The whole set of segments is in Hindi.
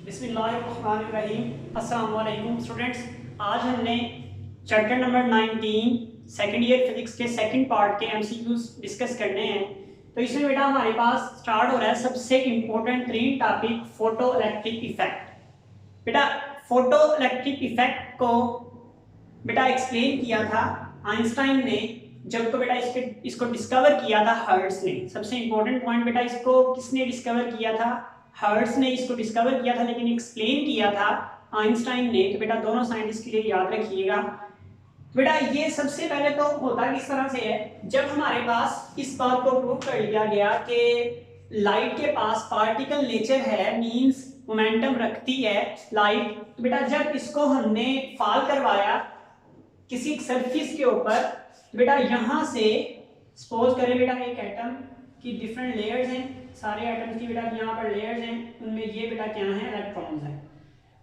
बिस्मिल्लाहिर्रहमानिर्रहीम। अस्सलाम वालेकुम स्टूडेंट्स। आज हमने chapter number 19 second year physics के सेकंड पार्ट के एमसीक्यूज डिस्कस करने हैं। तो इसमें बेटा हमारे पास स्टार्ट हो रहा है सबसे इम्पोर्टेंट तरीन टॉपिक फोटो इलेक्ट्रिक इफेक्ट। बेटा फोटो इलेक्ट्रिक इफेक्ट को बेटा एक्सप्लेन किया था आइंस्टाइन ने, जब तो बेटा इसको डिस्कवर किया था हर्ट्ज ने। सबसे इंपॉर्टेंट पॉइंट बेटा, इसको किसने डिस्कवर किया था? हर्ट्ज ने इसको डिस्कवर किया था, लेकिन एक्सप्लेन किया था आइंस्टाइन ने। तो बेटा दोनों साइंटिस्ट के लिए याद रखिएगा। बेटा ये सबसे पहले तो होता किस तरह से है, जब हमारे पास इस बात को प्रूव कर लिया गया कि लाइट के पास पार्टिकल नेचर है, मींस मोमेंटम रखती है लाइट। तो बेटा जब इसको हमने फॉल करवाया किसी सरफेस के ऊपर, बेटा यहाँ से सपोज करें बेटा एक एटम की डिफरेंट लेयर्स हैं, सारे एटम्स की बेटा यहाँ पर लेयर्स हैं, उनमें ये बेटा क्या है, इलेक्ट्रॉन्स हैं।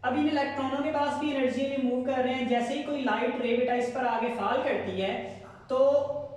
अब इन इलेक्ट्रॉनों के पास भी एनर्जी मूव कर रहे हैं। जैसे ही कोई लाइट रे बेटा इस पर आगे फॉल करती है तो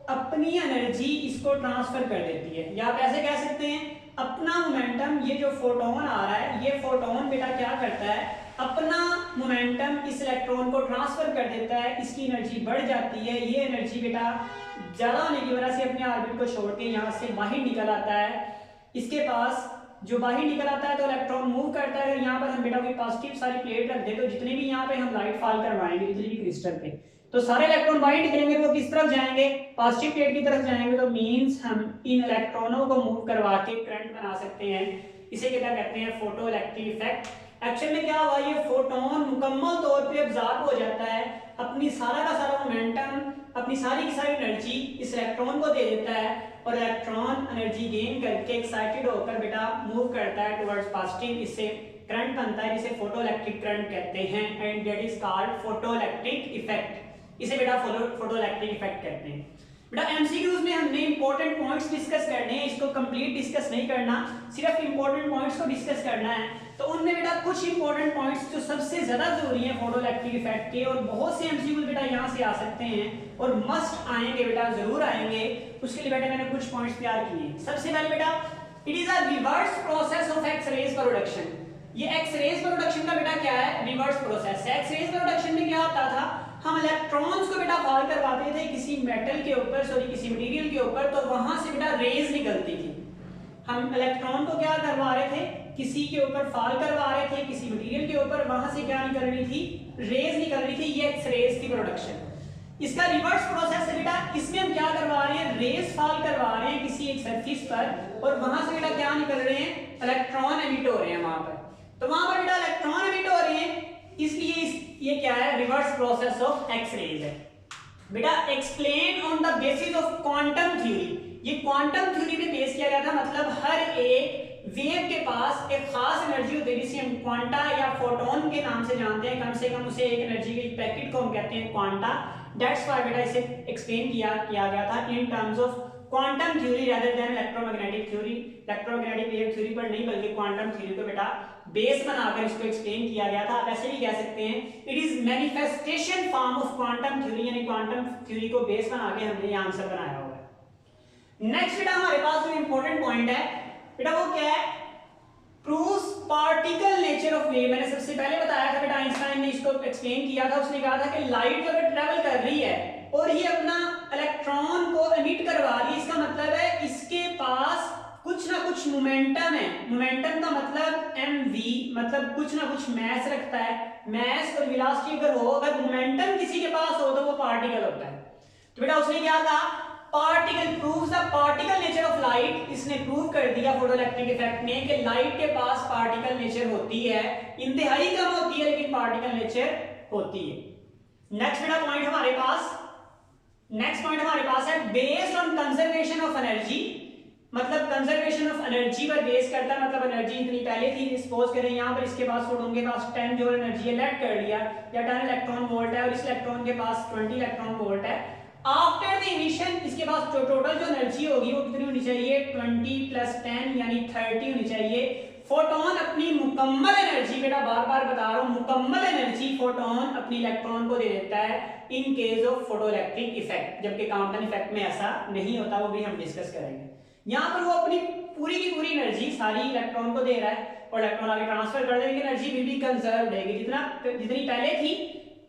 अपनी एनर्जी इसको ट्रांसफर कर देती है, या आप ऐसे कह सकते हैं अपना मोमेंटम, ये जो फोटोन आ रहा है ये फोटोन बेटा क्या करता है, अपना मोमेंटम इस इलेक्ट्रॉन को ट्रांसफर कर देता है, इसकी एनर्जी बढ़ जाती है। ये एनर्जी बेटा ज़्यादा होने की वजह से अपने ऑर्बिट को छोड़ के यहाँ से बाहर निकल आता है। इसके पास जो बाहर निकल आता है तो इलेक्ट्रॉन मूव करता है। अगर यहाँ पर हम बेटा कोई पॉजिटिव सारी प्लेट रख दे तो जितने भी यहाँ पे हम लाइट फॉल करवाएंगे जितने भी क्रिस्टल पे, तो सारे इलेक्ट्रॉन बाहर निकलेंगे, वो किस तरफ जाएंगे, पॉजिटिव प्लेट की तरफ जाएंगे। तो मींस हम इन इलेक्ट्रॉनों को मूव करवा के करंट बना सकते हैं। इसे क्या कहते हैं, फोटो इलेक्ट्रिक इफेक्ट। एक्चुअल में क्या हुआ, ये फोटोन मुकम्मल तौर पे अब्जॉर्ब हो जाता है, अपनी सारा का सारा मोमेंटम, अपनी सारी की सारी एनर्जी इस इलेक्ट्रॉन को दे देता है, और इलेक्ट्रॉन एनर्जी गेन करके एक्साइटेड होकर बेटा मूव करता है टुवर्ड्स पॉजिटिव। इससे करंट बनता है जिसे फोटो इलेक्ट्रिक करंट कहते हैं, and that is called photo electric effect. इसे बेटा फोटो इलेक्ट्रिक इफेक्ट कहते हैं। बेटा एमसीक्यूज में हमने इंपॉर्टेंट पॉइंट्स डिस्कस करने हैं, इसको कंप्लीट डिस्कस नहीं करना, सिर्फ इंपॉर्टेंट पॉइंट्स को डिस्कस करना है। तो उनमें बेटा कुछ इंपॉर्टेंट पॉइंट्स जो सबसे ज्यादा जरूरी हैं फोटो इलेक्ट्रिक इफेक्ट के, और बहुत से एमसीक्यूज बेटा यहाँ से आ सकते हैं और मस्ट आएंगे बेटा, जरूर आएंगे। उसके लिए बेटा मैंने कुछ पॉइंट्स तैयार किए। सबसे पहले बेटा, it is a reverse process of X rays production. ये एक्स रेज प्रोडक्शन का बेटा क्या है, रिवर्स प्रोसेस है। एक्स रेज प्रोडक्शन में क्या होता था, हम इलेक्ट्रॉन्स को बेटा फॉल करवाते थे किसी मेटल के ऊपर, सॉरी किसी मटेरियल के ऊपर, तो वहां से बेटा रेज निकलती थी। हम इलेक्ट्रॉन को क्या करवा रहे थे, किसी के ऊपर फॉल करवा रहे थे, किसी मटेरियल के ऊपर, वहां से क्या निकल रही थी, रेज निकल रही थी। ये एक्स रेज की प्रोडक्शन। इसका रिवर्स प्रोसेस है बेटा, इसमें हम क्या करवा रहे हैं, रेज फॉल करवा रहे हैं किसी एक सरफेस पर, और वहां से बेटा क्या निकल रहे हैं, इलेक्ट्रॉन एमिट हो रहे हैं वहां पर। तो वहां पर बेटा इलेक्ट्रॉन एमिट हो रहे हैं, इसलिए ये क्या है, reverse process of X rays है। बेटा explain on the basis of quantum theory. ये क्वांटम थ्योरी पे बेस किया गया था, मतलब हर एक वेव के पास एक खास एनर्जी होती है जिसे हम क्वांटा या फोटोन के नाम से जानते हैं। कम से कम उसे एक एनर्जी के पैकेट को हम कहते हैं क्वांटा। दैट्स व्हाई बेटा इसे एक्सप्लेन किया गया था in terms of quantum theory rather than electromagnetic theory. Electromagnetic wave theory पर नहीं, बल्कि क्वांटम थ्योरी को बेटा बेस बनाकर इसको एक्सप्लेन किया गया था। ऐसे भी कह सकते हैं it is manifestation form of quantum theory, यानी क्वांटम थ्योरी को बेस बना के हमने ये आंसर बनाया हुआ है। नेक्स्ट बेटा हमारे पास जो इंपॉर्टेंट पॉइंट है बेटा वो क्या है, proves particle nature of wave. मैंने सबसे पहले बताया था बेटा, आइंस्टाइन ने इसको एक्सप्लेन किया था। उसने कहा था कि लाइट अगर ट्रेवल कर रही है और ये अपना इलेक्ट्रॉन को एमिट करवा रही है, इसका मतलब है इसके पास कुछ ना कुछ मोमेंटम है। मोमेंटम का मतलब mv, मतलब कुछ ना कुछ मैस रखता है। मैस और वेलोसिटी अगर हो, अगर मोमेंटम किसी के पास हो तो वो पार्टिकल होता है। तो बेटा उसने क्या कहा, particle proves the particle nature of light. इसने प्रूव कर दिया फोटोइलेक्ट्रिक इफेक्ट ने कि लाइट के पास पार्टिकल नेचर होती है, इंतहाई कम होती है लेकिन पार्टिकल नेचर होती है। नेक्स्ट बेटा पॉइंट हमारे पास है based on conservation of energy. मतलब कंजर्वेशन ऑफ एनर्जी पर बेस करता है, मतलब एनर्जी इतनी पहले थी, सपोज करें यहाँ पर इसके पास फोटोन के पास 10 जूल एनर्जी है, लेट कर लिया, या 10 इलेक्ट्रॉन वोल्ट है, और इस इलेक्ट्रॉन के पास 20 इलेक्ट्रॉन वोल्ट है। आफ्टर द इमिशन इसके पास टोटल जो एनर्जी होगी वो कितनी होनी चाहिए, 20 + 10 यानी 30 होनी चाहिए। फोटोन अपनी मुकम्मल एनर्जी, बेटा बार बार बता रहा हूं, मुकम्मल एनर्जी फोटोन अपनी इलेक्ट्रॉन को दे देता है in case of photoelectric effect. जबकि क्वांटम इफेक्ट में ऐसा नहीं होता, वो भी हम डिस्कस करेंगे। यहाँ पर वो अपनी पूरी की पूरी एनर्जी सारी इलेक्ट्रॉन को दे रहा है, और इलेक्ट्रॉन आगे ट्रांसफर कर देंगे, एनर्जी विल बी कंजर्व रहेगी, जितनी पहले थी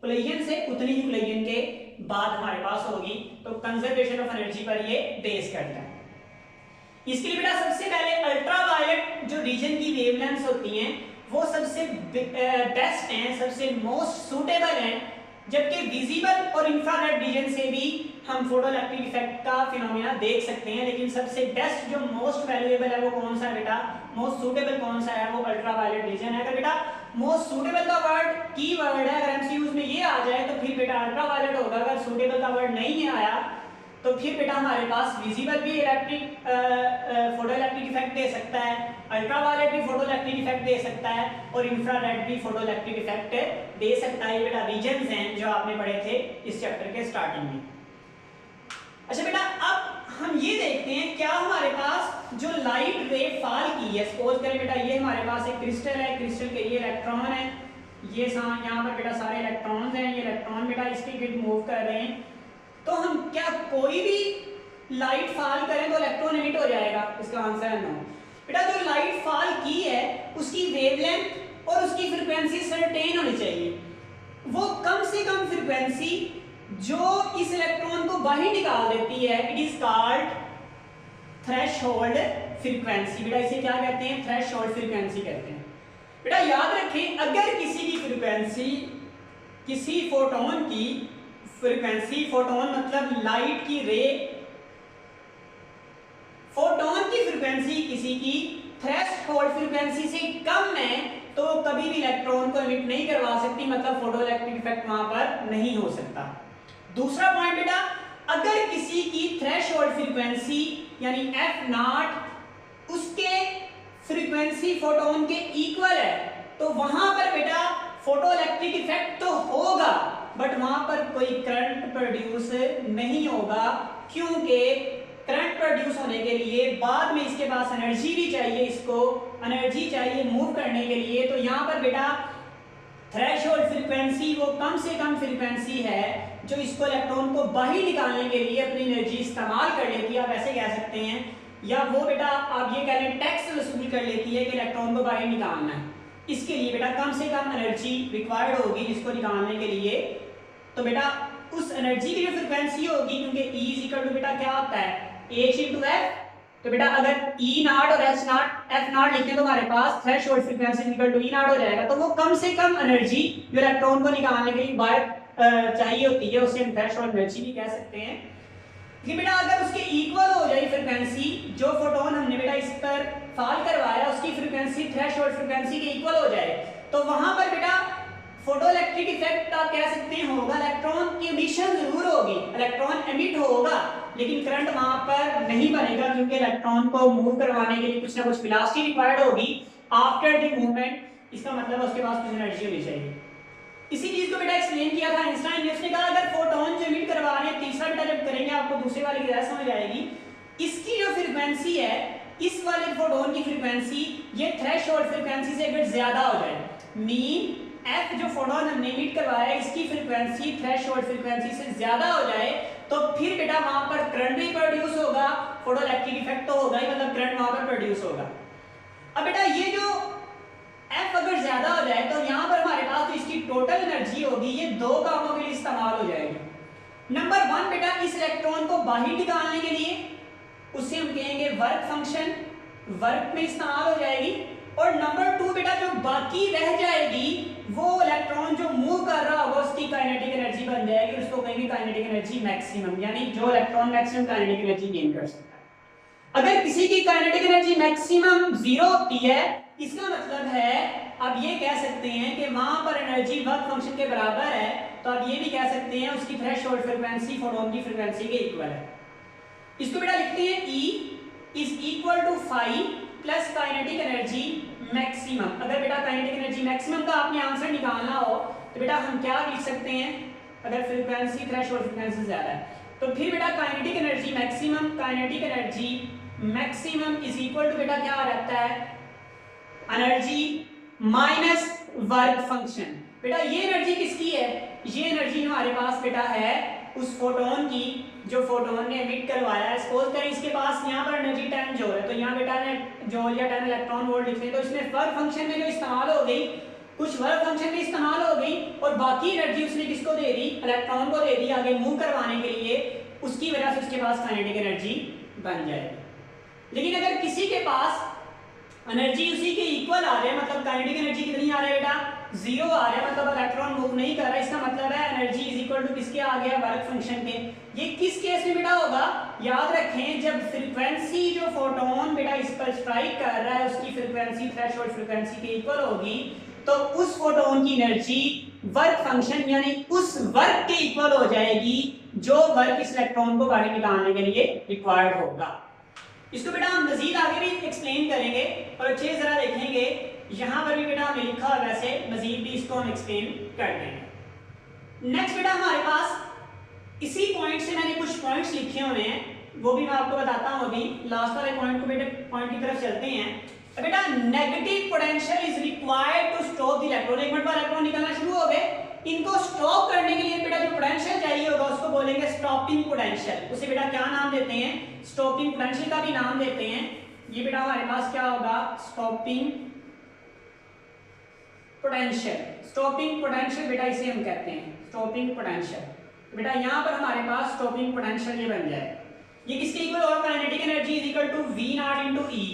कोलिजन से उतनी ही कोलिजन के बाद हमारे पास होगी। तो कंजर्वेशन ऑफ एनर्जी पर ये बेस करता है। इसके लिए बेटा सबसे पहले अल्ट्रावायलेट जो रीजन की वेवलेंथ्स होती हैं वो सबसे बेस्ट हैं, सबसे मोस्ट सूटेबल हैं, जबकि विजिबल और इंफ्रारेड रीजन से भी हम फोटोइलेक्ट्रिक इफेक्ट का फिनोमेना देख सकते हैं, लेकिन सबसे बेस्ट जो मोस्ट वैल्यूएबल है वो कौन सा है बेटा, मोस्ट सूटेबल कौन सा है, वो अल्ट्रावायलेट रीजन है। अगर बेटा मोस्ट सूटेबल का वर्ड की वर्ड है, अगर एमसीक्यूज में ये आ जाए तो फिर बेटा अल्ट्रावायलेट होगा, अगर सूटेबल का वर्ड नहीं आया तो फिर बेटा हमारे पास विजिबल भी इलेक्ट्रिक फोटोइलेक्ट्रिक इफेक्ट दे सकता है, अल्ट्रावायलेट भी फोटोइलेक्ट्रिक इफेक्ट दे सकता है और इंफ्रारेड भी फोटोइलेक्ट्रिक इफेक्ट दे सकता है। ये बेटा रीजन्स हैं जो आपने पढ़े थे इस चैप्टर के स्टार्टिंग में। अच्छा बेटा अब हम ये देखते हैं क्या हमारे पास जो लाइट रे फॉल की है, सपोज करें बेटा ये हमारे पास एक क्रिस्टल है, क्रिस्टल के ये इलेक्ट्रॉन है, ये यहाँ पर बेटा सारे इलेक्ट्रॉन्स हैं, ये इलेक्ट्रॉन बेटा इसके गिर्द मूव कर रहे हैं, तो हम क्या कोई भी लाइट फॉल करें तो इलेक्ट्रॉन एमिट हो जाएगा? इसका आंसर है नो। बेटा जो लाइट फॉल की है उसकी वेवलेंथ और उसकी फ्रीक्वेंसी सर्टेन होनी चाहिए, वो कम से कम फ्रीक्वेंसी जो इस इलेक्ट्रॉन को बाहर निकाल देती है, it is called threshold frequency. बेटा इसे क्या कहते हैं? थ्रेशोल्ड फ्रीक्वेंसी कहते हैं। बेटा याद रखें अगर किसी की फ्रीक्वेंसी, किसी फोटोन की फ्रीक्वेंसी, फोटोन मतलब लाइट की रे, फोटोन की फ्रीक्वेंसी किसी की थ्रेशोल्ड फ्रीक्वेंसी से कम है तो कभी भी इलेक्ट्रॉन को एमिट नहीं करवा सकती, मतलब फोटोइलेक्ट्रिक इफेक्ट वहां पर नहीं हो सकता। दूसरा पॉइंट बेटा अगर किसी की थ्रेशोल्ड फ्रीक्वेंसी यानी एफ नॉट उसके फ्रीक्वेंसी फोटोन के इक्वल है तो वहां पर बेटा फोटोइलेक्ट्रिक इफेक्ट तो होगा बट वहां पर कोई करंट प्रोड्यूस नहीं होगा, क्योंकि करंट प्रोड्यूस होने के लिए बाद में इसके पास एनर्जी भी चाहिए, इसको एनर्जी चाहिए मूव करने के लिए। तो यहाँ पर बेटा थ्रेशोल्ड फ्रीक्वेंसी वो कम से कम फ्रीक्वेंसी है जो इसको इलेक्ट्रॉन को बाहर निकालने के लिए अपनी एनर्जी इस्तेमाल कर लेती है, आप ऐसे कह सकते हैं, या वो बेटा आप ये कह लें टैक्स वसूल कर लेती है कि इलेक्ट्रॉन को बाहर निकालना है, इसके लिए बेटा कम से कम एनर्जी रिक्वायर्ड होगी इसको निकालने के लिए। तो बेटा उस एनर्जी की जो फ्रीक्वेंसी होगी, क्योंकि E इज इक्वल टू बेटा क्या होता है H इंटू F, तो बेटा अगर E नॉट और H नॉट F नॉट लिखें तो हमारे पास threshold frequency equal to E naught हो जाएगा, तो वो कम से कम एनर्जी जो इलेक्ट्रॉन को निकालने के लिए बाहर चाहिए होती है उसे हम थ्रेशोल्ड एनर्जी भी कह सकते हैं। कि बेटा अगर उसके इक्वल हो जाए फ्रीक्वेंसी, जो फोटोन हमने बेटा इस पर फॉल करवाया उसकी फ्रीक्वेंसी थ्रेशोल्ड फ्रीक्वेंसी के इक्वल हो जाए तो वहां पर बेटा फोटोइलेक्ट्रिक इफेक्ट आप कह सकते हैं होगा, इलेक्ट्रॉन की एमिशन जरूर होगी, इलेक्ट्रॉन एमिट होगा लेकिन करंट वहां पर नहीं बनेगा, क्योंकि इलेक्ट्रॉन को मूव करवाने के लिए कुछ ना कुछ वेलोसिटी रिक्वायर्ड होगी आफ्टर द मूवमेंट, इसका मतलब उसके पास कुछ एनर्जी होनी चाहिए। इसी चीज को बेटा एक्सप्लेन किया था आइंस्टाइन ने, उसने कहा अगर फोटोन जो एमिट करवा रहे हैं, तीसरा बेटा जब करेंगे आपको दूसरे वाले की समझ आएगी, इसकी जो फ्रीक्वेंसी है इस वाले फोटोन की फ्रीक्वेंसी ये थ्रेशोल्ड फ्रीक्वेंसी से अगर ज्यादा हो जाए, मीन F जो फोटोन हमने एमिट करवाया है इसकी फ्रीक्वेंसी थ्रेशोल्ड फ्रीक्वेंसी से ज्यादा हो जाए तो फिर बेटा वहां पर करंट भी प्रोड्यूस होगा, फोटोइलेक्ट्रिक इफेक्ट तो होगा ही, मतलब करंट वहां पर प्रोड्यूस होगा। अब बेटा ये जो F अगर ज्यादा हो जाए तो यहाँ पर हमारे पास जो इसकी टोटल एनर्जी होगी ये दो कामों के लिए इस्तेमाल हो जाएगी। नंबर वन बेटा इस इलेक्ट्रॉन को बाहर निकालने के लिए उसे हम कहेंगे वर्क फंक्शन, वर्क में इस्तेमाल हो जाएगी, और नंबर टू बेटा जो बाकी रह जाएगी वो इलेक्ट्रॉन जो मूव कर रहा होगा उसकी काइनेटिक एनर्जी बन जाएगी, उसको कहेंगे काइनेटिक एनर्जी मैक्सिमम, यानी जो electron maximum kinetic energy gain कर सकता है। अगर किसी की काइनेटिक एनर्जी मैक्सिमम 0 होती है इसका मतलब है आप ये कह सकते हैं कि वहां पर एनर्जी वर्क फंक्शन के बराबर है, तो आप ये भी कह सकते हैं उसकी थ्रेशोल्ड फ्रीक्वेंसी फोटोन की फ्रीक्वेंसी के इक्वल है। इसको बेटा लिखते हैं E is equal to phi plus kinetic energy maximum. अगर बेटा काइनेटिक एनर्जी मैक्सिमम का आपने आंसर निकालना हो तो बेटा हम क्या लिख सकते हैं, अगर फ्रीक्वेंसी थ्रेशोल्ड फ्रीक्वेंसी ज्यादा है तो फिर बेटा kinetic energy maximum is equal to बेटा क्या आ जाता है एनर्जी माइनस वर्क फंक्शन। बेटा ये एनर्जी किसकी है, ये एनर्जी हमारे पास बेटा है उस फोटोन की जो फोटोन ने एमिट करवाया है, सपोज करें इसके पास यहाँ पर एनर्जी 10 जूल है, तो यहाँ बेटा ने जूल या 10 इलेक्ट्रॉन वोल्ट लिखे, तो इसमें वर्क फंक्शन में जो इस्तेमाल हो गई, कुछ वर्क फंक्शन में इस्तेमाल हो गई और बाकी एनर्जी उसने किसको दे दी, इलेक्ट्रॉन को दे दी आगे मूव करवाने के लिए, उसकी वजह से उसके पास काइनेटिक एनर्जी बन जाएगी। लेकिन अगर किसी के पास एनर्जी उसी के इक्वल आ जाए, मतलब काइनेटिक एनर्जी कितनी आ रहा है बेटा, 0 आ रहा है, मतलब इलेक्ट्रॉन मूव नहीं कर रहा है, इसका मतलब है एनर्जी इज इक्वल टू किसके आ गया, वर्क फंक्शन के। ये किस केस में बेटा होगा, याद रखें जब फ्रीक्वेंसी जो फोटोन बेटा इस पर स्ट्राइक कर रहा है उसकी फ्रीक्वेंसी थ्रेशोल्ड फ्रीक्वेंसी के इक्वल होगी, तो उस फोटोन की एनर्जी वर्क फंक्शन यानी उस वर्क के इक्वल हो जाएगी जो वर्क इस इलेक्ट्रॉन को बाहर निकालने के लिए रिक्वायर्ड होगा। इसको बेटा हम मजीद आगे भी एक्सप्लेन करेंगे और अच्छे से जरा देखेंगे, यहाँ पर भी बेटा हमने लिखा है, वैसे मजीद भी इसको हम एक्सप्लेन कर देंगे। नेक्स्ट बेटा हमारे पास इसी पॉइंट से मैंने कुछ पॉइंट्स लिखे हुए हैं, वो भी मैं आपको बताता हूँ। अभी लास्ट वाले पॉइंट को बेटे पॉइंट की तरफ चलते हैं। बेटा negative potential is required to stop the electron, एक मिनट बाद इलेक्ट्रॉन निकलना शुरू हो गए, इनको स्टॉप करने के लिए बेटा जो पोटेंशियल चाहिए होगा उसको बोलेंगे स्टॉपिंग पोटेंशियल। उसे बेटा क्या नाम देते हैं, स्टॉपिंग पोटेंशियल का भी नाम देते हैं। ये बेटा हमारे पास क्या होगा, स्टॉपिंग पोटेंशियल। स्टॉपिंग पोटेंशियल बेटा इसे हम कहते हैं स्टॉपिंग पोटेंशियल। तो बेटा यहाँ पर हमारे पास स्टॉपिंग पोटेंशियल ये बन जाए, ये किसके इक्वल होगा, kinetic energy is equal to V naught into E।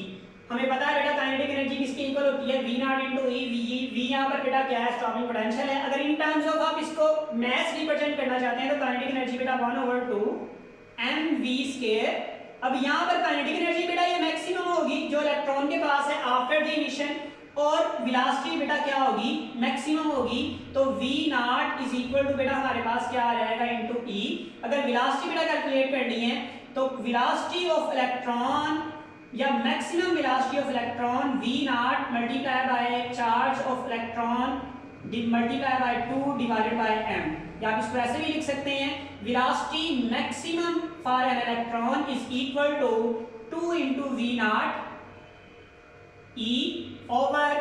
हमें पता है बेटा काइनेटिक एनर्जी किसके इक्वल होती है, V naught into E। V यहाँ पर बेटा क्या है, स्टॉपिंग पोटेंशियल है। अगर इन टर्म्स ऑफ आप इसको मैस रिप्रेजेंट करना चाहते हैं तो काइनेटिक एनर्जी बेटा 1/2 mv²। अब यहाँ पर काइनेटिक एनर्जी बेटा ये मैक्सिमम होगी जो इलेक्ट्रॉन के पास है आफ्टर द इमिशन, और वेलोसिटी बेटा क्या होगी, मैक्सिमम होगी। तो V naught is equal to बेटा हमारे पास क्या आ जाएगा, इनटू E। अगर वेलोसिटी बेटा कैलकुलेट करनी है तो वेलोसिटी ऑफ इलेक्ट्रॉन या maximum velocity of electron V naught multiply by charge of electron multiply by 2 divided by m, या आप इसको ऐसे भी लिख सकते हैं, velocity maximum for an electron is equal to 2 into V naught E over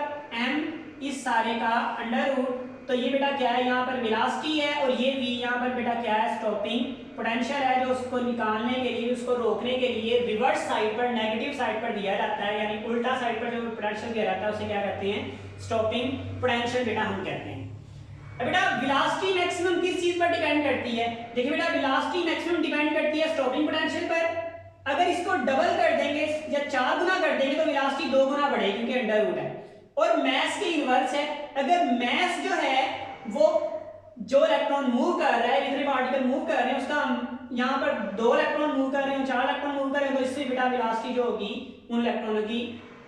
m, इस सारे का अंडर रूट। तो ये बेटा क्या है, यहाँ पर वेलोसिटी है और ये V यहाँ पर बेटा क्या है, स्टॉपिंग पोटेंशियल है, जो उसको निकालने के लिए, उसको रोकने के लिए रिवर्स साइड पर, नेगेटिव साइड पर दिया जाता है, यानी उल्टा साइड पर जो पोटेंशियल दिया जाता है उसे क्या कहते हैं, स्टॉपिंग पोटेंशियल बेटा हम कहते हैं। अब बेटा वेलोसिटी मैक्सिमम किस चीज पर डिपेंड करती है, देखिए बेटा वेलोसिटी मैक्सिमम डिपेंड करती है स्टॉपिंग पोटेंशियल पर। अगर इसको डबल कर देंगे या 4 गुना कर देंगे तो वेलोसिटी 2 गुना बढ़ेगी क्योंकि अंडर रूट है, और मैस के इनवर्स है। अगर मैस जो है वो जो इलेक्ट्रॉन मूव कर रहा है, जितने पार्टिकल मूव कर रहे हैं उसका यहाँ पर 2 इलेक्ट्रॉन मूव कर रहे हैं, 4 इलेक्ट्रॉन मूव कर रहे हैं, तो इससे बेटा वेलोसिटी जो होगी उन इलेक्ट्रॉनों की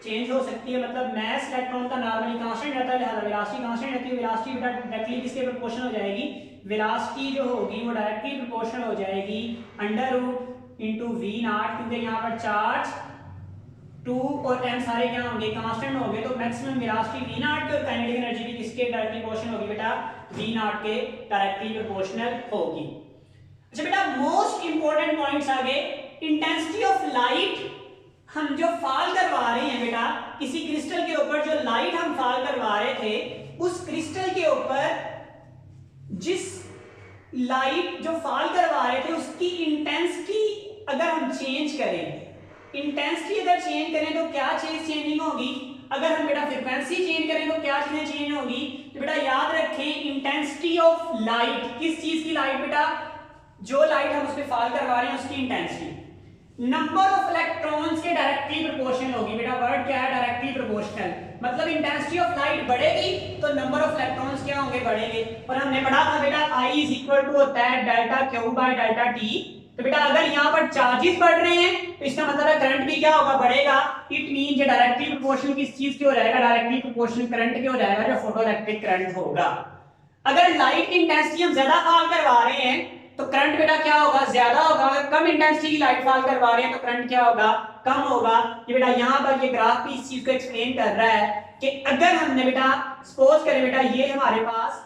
चेंज हो सकती है। मतलब मैस इलेक्ट्रॉन का नॉर्मली कांस्टेंट रहता है, लिहाजा वेलोसिटी कांस्टेंट रहती है। वेलोसिटी बेटा डायरेक्टली किसके प्रोपोर्शनल हो जाएगी, वेलोसिटी जो होगी वो डायरेक्टली प्रोपोर्शनल हो जाएगी under root into V naught, क्योंकि यहाँ पर चार्ज 2 और m सारे क्या होंगे, कांस्टेंट होंगे, तो मैक्सिमम वेलोसिटी V नॉट के और काइनेटिक एनर्जी भी किसके डायरेक्टली प्रोपोर्शनल होगी बेटा, V नॉट के डायरेक्टली प्रोपोर्शनल होगी। अच्छा बेटा मोस्ट इंपॉर्टेंट पॉइंट्स आगे, इंटेंसिटी ऑफ लाइट हम जो फॉल करवा रहे हैं बेटा, किसी क्रिस्टल के ऊपर जो लाइट हम फॉल करवा रहे थे, उस क्रिस्टल के ऊपर जिस लाइट जो फॉल करवा रहे थे उसकी इंटेंसिटी अगर हम चेंज करें, इंटेंसिटी अगर चेंज करें तो क्या चीज चेंजिंग होगी, अगर हम बेटा फ्रीक्वेंसी चेंज करें तो क्या चीजें चेंज होगी। तो बेटा याद रखें इंटेंसिटी ऑफ लाइट, किस चीज की लाइट बेटा, जो लाइट हम उस पर फॉल करवा रहे हैं उसकी इंटेंसिटी नंबर ऑफ इलेक्ट्रॉन्स के डायरेक्टली प्रोपोर्शनल होगी। बेटा वर्ड क्या है, डायरेक्टली प्रोपोर्शनल, मतलब इंटेंसिटी ऑफ लाइट बढ़ेगी तो नंबर ऑफ इलेक्ट्रॉन्स क्या होंगे, बढ़ेंगे। और हमने पढ़ा था बेटा I इज इक्वल टू होता है delta Q by delta T। तो बेटा अगर यहाँ पर चार्जेस बढ़ रहे हैं तो इसका मतलब है करंट भी क्या होगा, बढ़ेगा। इट मीन ये डायरेक्टली प्रोपोर्शनल किस चीज के हो जाएगा, डायरेक्टली प्रोपोर्शनल करंट के हो जाएगा, जो फोटो इलेक्ट्रिक करंट होगा। अगर लाइट की इंटेंसिटी हम ज्यादा फॉल करवा रहे हैं तो करंट बेटा क्या होगा, ज्यादा होगा। अगर कम इंटेंसिटी की लाइट फॉल करवा रहे हैं तो करंट क्या होगा, कम होगा। ये बेटा यहाँ पर ये ग्राफ भी इस चीज को एक्सप्लेन कर रहा है कि अगर हमने बेटा सपोज करें बेटा ये हमारे पास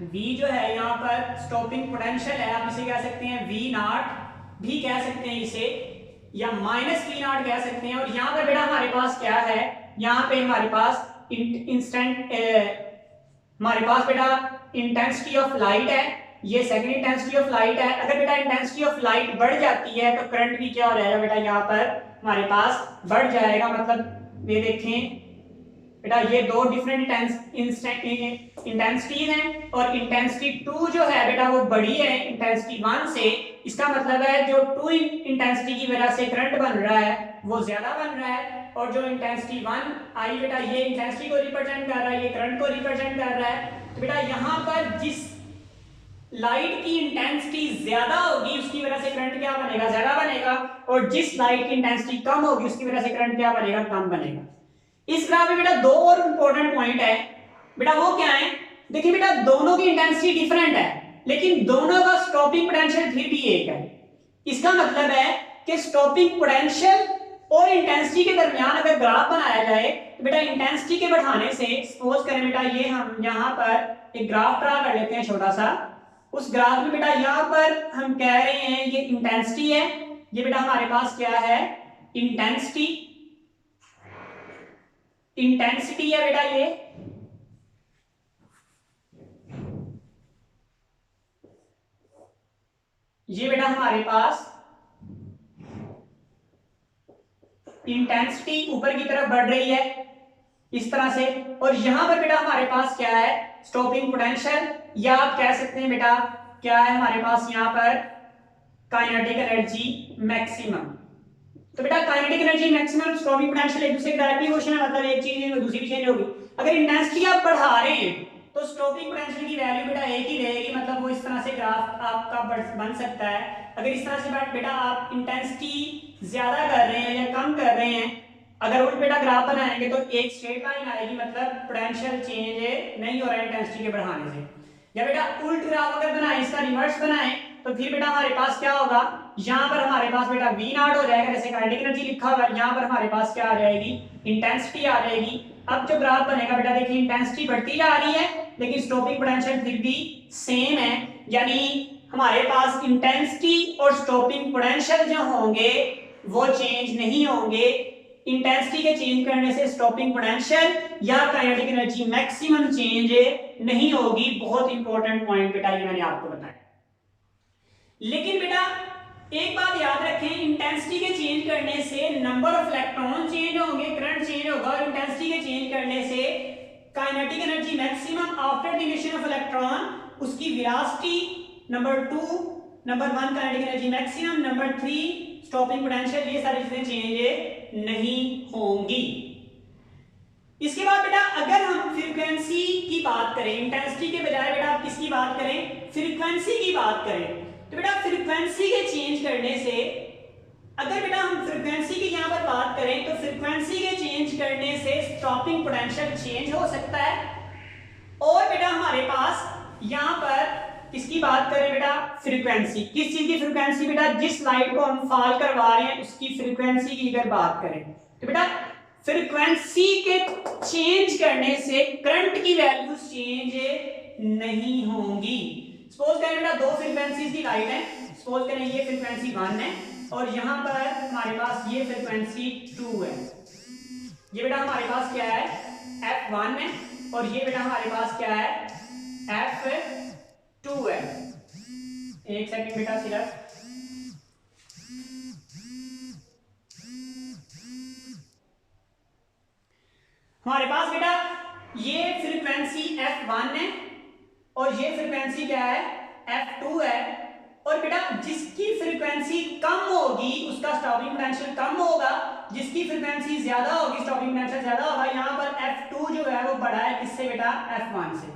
V जो है यहाँ पर स्टॉपिंग पोटेंशियल है, आप इसे कह सकते हैं V नॉट भी कह सकते हैं इसे, या माइनस V नॉट कह सकते हैं। और यहाँ पर बेटा हमारे पास क्या है, यहाँ पे हमारे पास हमारे पास बेटा इंटेंसिटी ऑफ लाइट है, ये सेकंड इंटेंसिटी ऑफ लाइट है। अगर बेटा इंटेंसिटी ऑफ लाइट बढ़ जाती है तो करंट भी क्या हो जाएगा बेटा, यहाँ पर हमारे पास बढ़ जाएगा। मतलब ये देखें बेटा, ये दो डिफरेंट इंटेंसिटीज हैं और इंटेंसिटी 2 जो है बेटा वो बड़ी है इंटेंसिटी 1 से। इसका मतलब है जो 2 इंटेंसिटी की वजह से करंट बन रहा है वो ज्यादा बन रहा है, और जो इंटेंसिटी 1 आई बेटा ये इंटेंसिटी को रिप्रेजेंट कर रहा है, ये करंट को रिप्रेजेंट कर रहा है। तो बेटा यहाँ पर जिस लाइट की इंटेंसिटी ज्यादा होगी उसकी वजह से करंट क्या बनेगा, ज्यादा बनेगा, और जिस लाइट की इंटेंसिटी कम होगी उसकी वजह से करंट क्या बनेगा, कम बनेगा। इस ग्राफ में बेटा दो और इंपॉर्टेंट पॉइंट है बेटा, वो क्या है, देखिए बेटा दोनों की इंटेंसिटी डिफरेंट है लेकिन दोनों का स्टॉपिंग पोटेंशियल फिर भी एक है। इसका मतलब है कि स्टॉपिंग पोटेंशियल और इंटेंसिटी के दरमियान अगर ग्राफ बनाया जाए तो बेटा इंटेंसिटी के बढ़ाने से, सपोज करें बेटा ये हम यहाँ पर एक ग्राफ ड्रा कर लेते हैं छोटा सा। उस ग्राफ में बेटा यहाँ पर हम कह रहे हैं ये इंटेंसिटी है, ये बेटा हमारे पास क्या है, इंटेंसिटी है बेटा ये बेटा हमारे पास इंटेंसिटी ऊपर की तरफ बढ़ रही है इस तरह से, और यहां पर बेटा हमारे पास क्या है, स्टॉपिंग पोटेंशियल, या आप कह सकते हैं बेटा क्या है हमारे पास यहाँ पर काइनेटिक एनर्जी मैक्सिमम। तो बेटा kinetic energy maximum stopping potential एक दूसरे डायरेक्टली क्वेश्चन है, मतलब एक चीज है दूसरी भी चेंज होगी। अगर इंटेंसिटी आप बढ़ा रहे हैं तो स्टॉपिंग पोटेंशियल की वैल्यू बेटा एक ही रहेगी, मतलब वो इस तरह से ग्राफ आपका बन सकता है। अगर इस तरह से बेटा आप इंटेंसिटी ज्यादा कर रहे हैं या कम कर रहे हैं, अगर उल्ट बेटा ग्राफ बनाएंगे तो एक स्ट्रेट लाइन आएगी, मतलब पोटेंशियल चेंज नहीं हो रहा है इंटेंसिटी के बढ़ाने से। या बेटा उल्ट ग्राफ अगर बनाए, इसका रिवर्स बनाए, तो फिर बेटा हमारे पास क्या होगा, यहाँ पर हमारे पास बेटा V नॉट हो जाएगा, जैसे काइनेटिक एनर्जी लिखा हुआ है, यहाँ पर हमारे पास क्या आ जाएगी, इंटेंसिटी आ जाएगी। अब जो ग्राफ बनेगा बेटा देखिए इंटेंसिटी बढ़ती जा रही है लेकिन स्टॉपिंग पोटेंशियल फिर भी सेम है, यानी हमारे पास इंटेंसिटी और स्टॉपिंग पोटेंशियल जो होंगे वो चेंज नहीं होंगे। इंटेंसिटी के चेंज करने से स्टॉपिंग पोटेंशियल या काइनेटिक एनर्जी मैक्सिमम चेंज नहीं होगी। बहुत इंपॉर्टेंट पॉइंट बेटा ये मैंने आपको बताया। लेकिन बेटा एक बात याद रखें, इंटेंसिटी के चेंज करने से नंबर ऑफ इलेक्ट्रॉन चेंज होंगे, करंट चेंज होगा, और इंटेंसिटी के चेंज करने से kinetic energy maximum after the emission of electron, उसकी velocity number 2, number 1 kinetic energy maximum, number 3 stopping potential, ये सारी चीजें चेंज नहीं होंगी। इसके बाद बेटा अगर हम फ्रीक्वेंसी की बात करें, इंटेंसिटी के बजाय बेटा आप किसकी बात करें, फ्रीक्वेंसी की बात करें, तो बेटा फ्रीक्वेंसी के चेंज करने से, अगर बेटा हम फ्रीक्वेंसी की यहां पर बात करें तो फ्रीक्वेंसी के चेंज करने से स्टॉपिंग पोटेंशियल चेंज हो सकता है। और बेटा हमारे पास यहां पर किसकी बात करें बेटा, फ्रीक्वेंसी, किस चीज की फ्रीक्वेंसी बेटा, जिस लाइट को हम फॉल करवा रहे हैं उसकी फ्रीक्वेंसी की अगर बात करें तो बेटा फ्रीक्वेंसी के चेंज करने से करंट की वैल्यू चेंज नहीं होंगी। सपोज करें बेटा दो फ्रीक्वेंसीज की लाइट है, सपोज करें ये फ्रीक्वेंसी 1 है और यहां पर हमारे पास ये फ्रीक्वेंसी 2 है। ये बेटा हमारे पास क्या है, f1 है, और ये बेटा हमारे पास क्या है, f2 है। एक सेकंड बेटा सिर्फ, हमारे पास बेटा ये फ्रीक्वेंसी f1 है और ये फ्रीक्वेंसी क्या है, f2 है। और बेटा जिसकी फ्रीक्वेंसी कम होगी उसका स्टॉपिंग पोटेंशियल कम होगा, जिसकी फ्रीक्वेंसी ज्यादा होगी स्टॉपिंग पोटेंशियल ज्यादा होगा। यहाँ पर f2 जो है वो बड़ा है किससे बेटा, f1 से।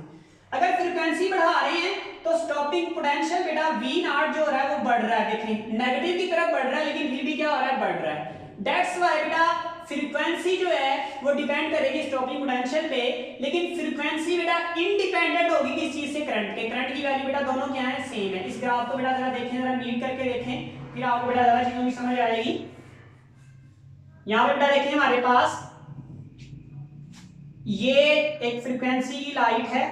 अगर फ्रीक्वेंसी बढ़ा रहे हैं तो स्टॉपिंग पोटेंशियल बेटा V नॉट जो हो रहा है वो बढ़ रहा है, देखिए नेगेटिव की तरफ बढ़ रहा है लेकिन फिर भी क्या हो रहा है, बढ़ रहा है। दैट्स व्हाई बेटा फ्रीक्वेंसी जो है वो डिपेंड करेगी स्टॉपिंग पोटेंशियल पे, लेकिन फ्रीक्वेंसी बेटा इंडिपेंडेंट होगी किस चीज से, करंट के। करंट की वैल्यू बेटा दोनों क्या है, सेम है। इस ग्राफ को बेटा जरा देखें, जरा मीट करके देखें, फिर आपको बेटा ज्यादा चीजों की समझ आएगी। यहां पे बेटा देखिए हमारे पास ये एक फ्रीक्वेंसी की लाइट है,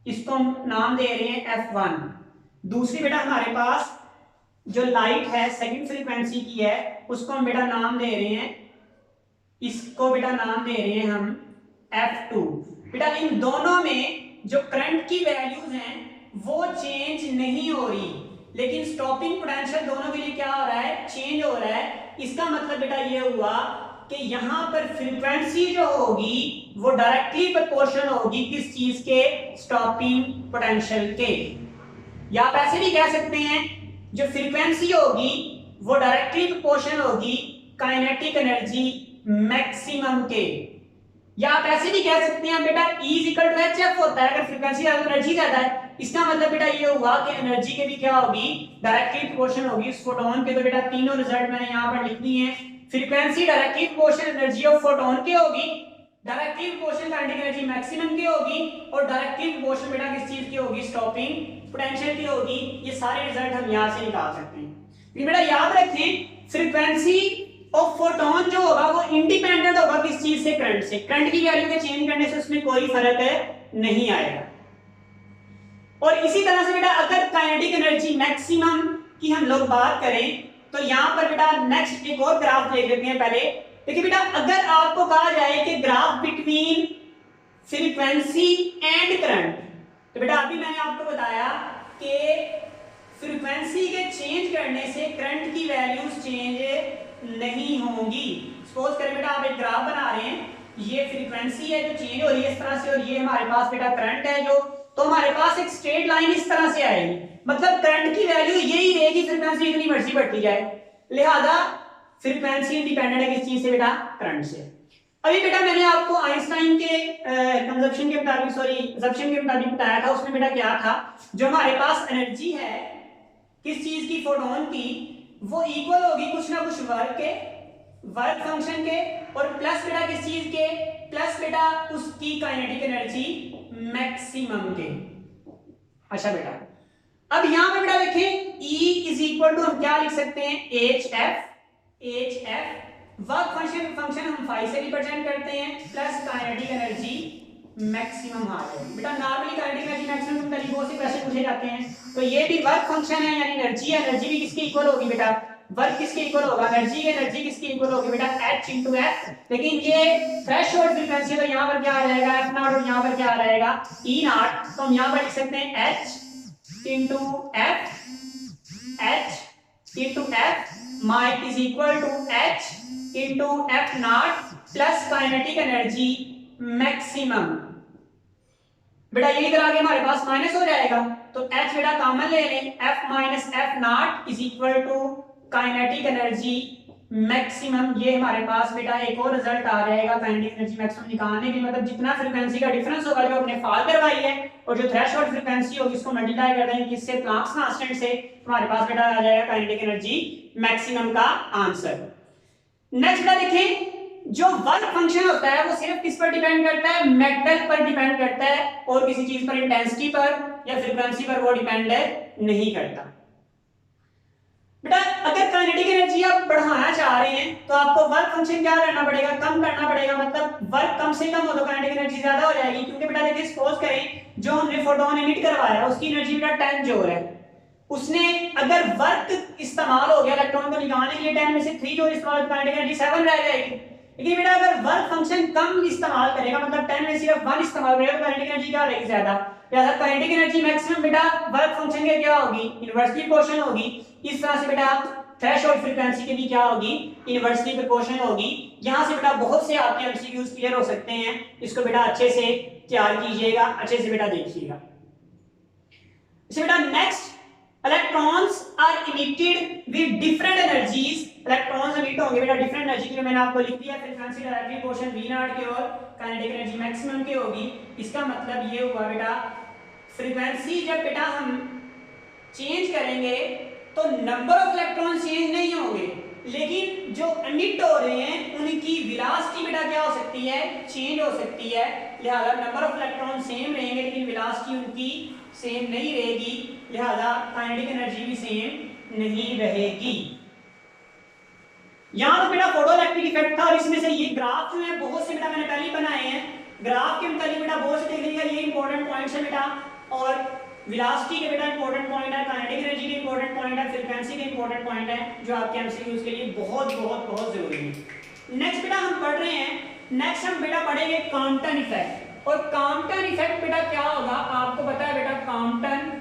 इसको हम नाम दे रहे हैं f1। दूसरी बेटा हमारे पास जो लाइट है सेकंड फ्रीक्वेंसी की है उसको हम बेटा नाम दे रहे हैं, इसको बेटा नाम दे रहे हैं हम f2। बेटा इन दोनों में जो करंट की वैल्यूज हैं वो चेंज नहीं हो रही, लेकिन स्टॉपिंग पोटेंशियल दोनों के लिए क्या हो रहा है, चेंज हो रहा है। इसका मतलब बेटा ये हुआ कि यहां पर फ्रीक्वेंसी जो होगी वो डायरेक्टली प्रोपोर्शनल होगी किस चीज के, स्टॉपिंग पोटेंशियल के। या आप ऐसे भी कह सकते हैं जो फ्रीक्वेंसी होगी वो डायरेक्टली प्रोपोर्शनल होगी काइनेटिक एनर्जी मैक्सिमम के। या आप ऐसे भी कह सकते हैं बेटा E = hf होता है, अगर फ्रीक्वेंसी ज्यादा एनर्जी ज्यादा है। इसका मतलब बेटा ये हुआ कि एनर्जी के भी क्या होगी, डायरेक्टली प्रोपोर्शनल होगी उस फोटोन के। तो बेटा तीनों रिजल्ट मैंने यहाँ पर लिख दिए हैं। Frequency directly proportional energy of photon की होगी, directly proportional kinetic energy maximum की होगी, और डायरेक्टली प्रोपोर्शनल बेटा किस चीज की होगी, स्टॉपिंग पोटेंशियल की होगी। ये सारे रिजल्ट हम यहाँ से निकाल सकते हैं। लेकिन बेटा याद रखें फ्रीक्वेंसी ऑफ फोटोन जो होगा वो इंडिपेंडेंट होगा किस चीज से, करंट से। करंट की वैल्यू के चेंज करने से उसमें कोई फर्क नहीं आएगा। और इसी तरह से बेटा अगर काइनेटिक एनर्जी मैक्सिमम की हम लोग बात करें तो यहाँ पर बेटा नेक्स्ट एक और ग्राफ देख लेते हैं पहले। देखिए बेटा अगर आपको कहा जाए कि graph between frequency and current, तो बेटा अभी मैंने आपको बताया कि फ्रीक्वेंसी के चेंज करने से करंट की वैल्यूज चेंज नहीं होंगी। सपोज करें बेटा आप एक ग्राफ बना रहे हैं, ये फ्रीक्वेंसी है जो चेंज हो रही है इस तरह से, और ये हमारे पास बेटा करंट है जो, तो हमारे पास एक स्ट्रेट लाइन इस तरह से आएगी। मतलब करंट की वैल्यू यही रहेगी, फ्रीक्वेंसी इतनी मर्जी बढ़ती जाए। लिहाजा फ्रीक्वेंसी इंडिपेंडेंट है किस चीज से बेटा, करंट से। अभी बेटा मैंने आपको आइंस्टाइन के कंजप्शन के मुताबिक, सॉरी असम्पशन के मुताबिक बताया था। उसमें बेटा क्या था, जो हमारे पास एनर्जी है किस चीज की, फोटोन की, वो इक्वल होगी कुछ ना कुछ वर्क के, वर्क फंक्शन के, और प्लस बेटा किस चीज के, प्लस बेटा उसकी काइनेटिक एनर्जी मैक्सिमम के। अच्छा बेटा अब यहां पे बेटा देखें E = हम क्या लिख सकते हैं, hf वर्क फंक्शन हम फाई से रिप्रेजेंट करते हैं, प्लस काइनेटिक एनर्जी मैक्सिमम आ जाएगी। बेटा नॉर्मली काइनेटिक एनर्जी मैक्सिमम तरीकों से क्वेश्चन पूछे जाते हैं, तो ये भी वर्क फंक्शन है यानी एनर्जी है। एनर्जी भी किसके इक्वल होगी बेटा, वर्क किसके इक्वल होगा, एनर्जी किसके इक्वल होगी बेटा, h × f। लेकिन ये थ्रेशोल्ड फ्रीक्वेंसी, तो यहाँ पर क्या आ जाएगा f0, और यहाँ पर क्या आ जाएगा E0। तो हम यहाँ पर लिख सकते हैं h × f, h × f माइक is equal to h × f0 plus kinetic energy maximum. बेटा ये इधर आगे हमारे पास माइनस हो जाएगा, तो h बेटा कॉमन ले लें, f - f0 is equal to kinetic energy maximum. ये हमारे पास बेटा एक और रिजल्ट आ जाएगा काइनेटिक एनर्जी मैक्सिमम निकालने के। मतलब जितना फ्रीक्वेंसी का डिफरेंस होगा जो आपने फाल करवाई है, और जो थ्रेशोल्ड फ्रीक्वेंसी होगी उसको मल्टीप्लाई कर देंगे किससे, प्लैंक्स कांस्टेंट से, हमारे पास बेटा आ जाएगा काइनेटिक एनर्जी मैक्सिमम का आंसर। नेक्स्ट बेटा देखें, जो वर्क फंक्शन होता है वो सिर्फ किस पर डिपेंड करता है, मेटल पर डिपेंड करता है, और किसी चीज पर, इंटेंसिटी पर या फ्रीक्वेंसी पर वो डिपेंड नहीं करता। बेटा अगर काइनेटिक एनर्जी आप बढ़ाना चाह रहे हैं तो आपको वर्क फंक्शन क्या करना पड़ेगा, कम करना पड़ेगा। मतलब वर्क कम से कम हो तो काइनेटिक एनर्जी ज्यादा हो जाएगी। क्योंकि बेटा देखिए सपोज करें जो हमने फोटोन एमिट करवाया उसकी एनर्जी बेटा 10 जूल है, उसने अगर वर्क इस्तेमाल हो गया इलेक्ट्रॉन को निकालने के लिए 10 में से 3 जूल इस्तेमाल, काइनेटिक एनर्जी 7 रह जाएगी। लेकिन बेटा अगर वर्क फंक्शन कम इस्तेमाल करेगा, मतलब 10 में सिर्फ 1 इस्तेमाल करेगा, तो काइनेटिक एनर्जी क्या रहेगी, ज्यादा। लिहाजा काइनेटिक एनर्जी मैक्सिमम बेटा वर्क फंक्शन के क्या होगी, इनवर्सली प्रोपोर्शनल होगी। इस तरह से बेटा थ्रेशोल्ड फ्रीक्वेंसी के भी क्या होगी, इनवर्सली प्रोपोर्शनल होगी। यहां से बेटा बहुत से आपके एमसीक्यूज क्लियर हो सकते हैं, इसको बेटा अच्छे से तैयार कीजिएगा, अच्छे से बेटा देखिएगा। इसे बेटा next, electrons are emitted with different energies. Electrons emit होंगे बेटा डिफरेंट एनर्जी के, मैंने आपको लिख दिया। फ्रीक्वेंसी डायरेक्टली प्रोपोर्शनल v0 की और काइनेटिक एनर्जी मैक्सिमम की होगी। इसका मतलब ये हुआ बेटा फ्रीक्वेंसी जब बेटा हम चेंज करेंगे तो नंबर ऑफ इलेक्ट्रॉन चेंज नहीं होंगे, लेकिन जो एमिट हो रहे हैं उनकी वेलोसिटी बेटा क्या हो सकती है, चेंज हो सकती है। लिहाजा नंबर ऑफ इलेक्ट्रॉन सेम रहेंगे लेकिन वेलोसिटी उनकी सेम नहीं रहेगी, लिहाजा काइनेटिक एनर्जी भी सेम नहीं रहेगी। यहां तो बेटा फोटो इलेक्ट्रिक इफेक्ट था, और इसमें से ये ग्राफ जो है बहुत से बेटा मैंने पहले ही बनाए हैं। ग्राफ के मुताबिक बेटा बहुत से टेक्निकल ये इंपॉर्टेंट पॉइंट्स है बेटा, और वेलोसिटी के बेटा इंपॉर्टेंट पॉइंट है, काइनेटिक एनर्जी के इंपॉर्टेंट पॉइंट है, फ्रीक्वेंसी के इंपॉर्टेंट पॉइंट है, जो आपके एमसीक्यूज के लिए बहुत बहुत बहुत जरूरी है। नेक्स्ट बेटा हम पढ़ रहे हैं, नेक्स्ट हम बेटा पढ़ेंगे कॉम्पटन इफेक्ट। और कॉम्पटन इफेक्ट बेटा क्या होगा, आपको पता है बेटा कॉम्पटन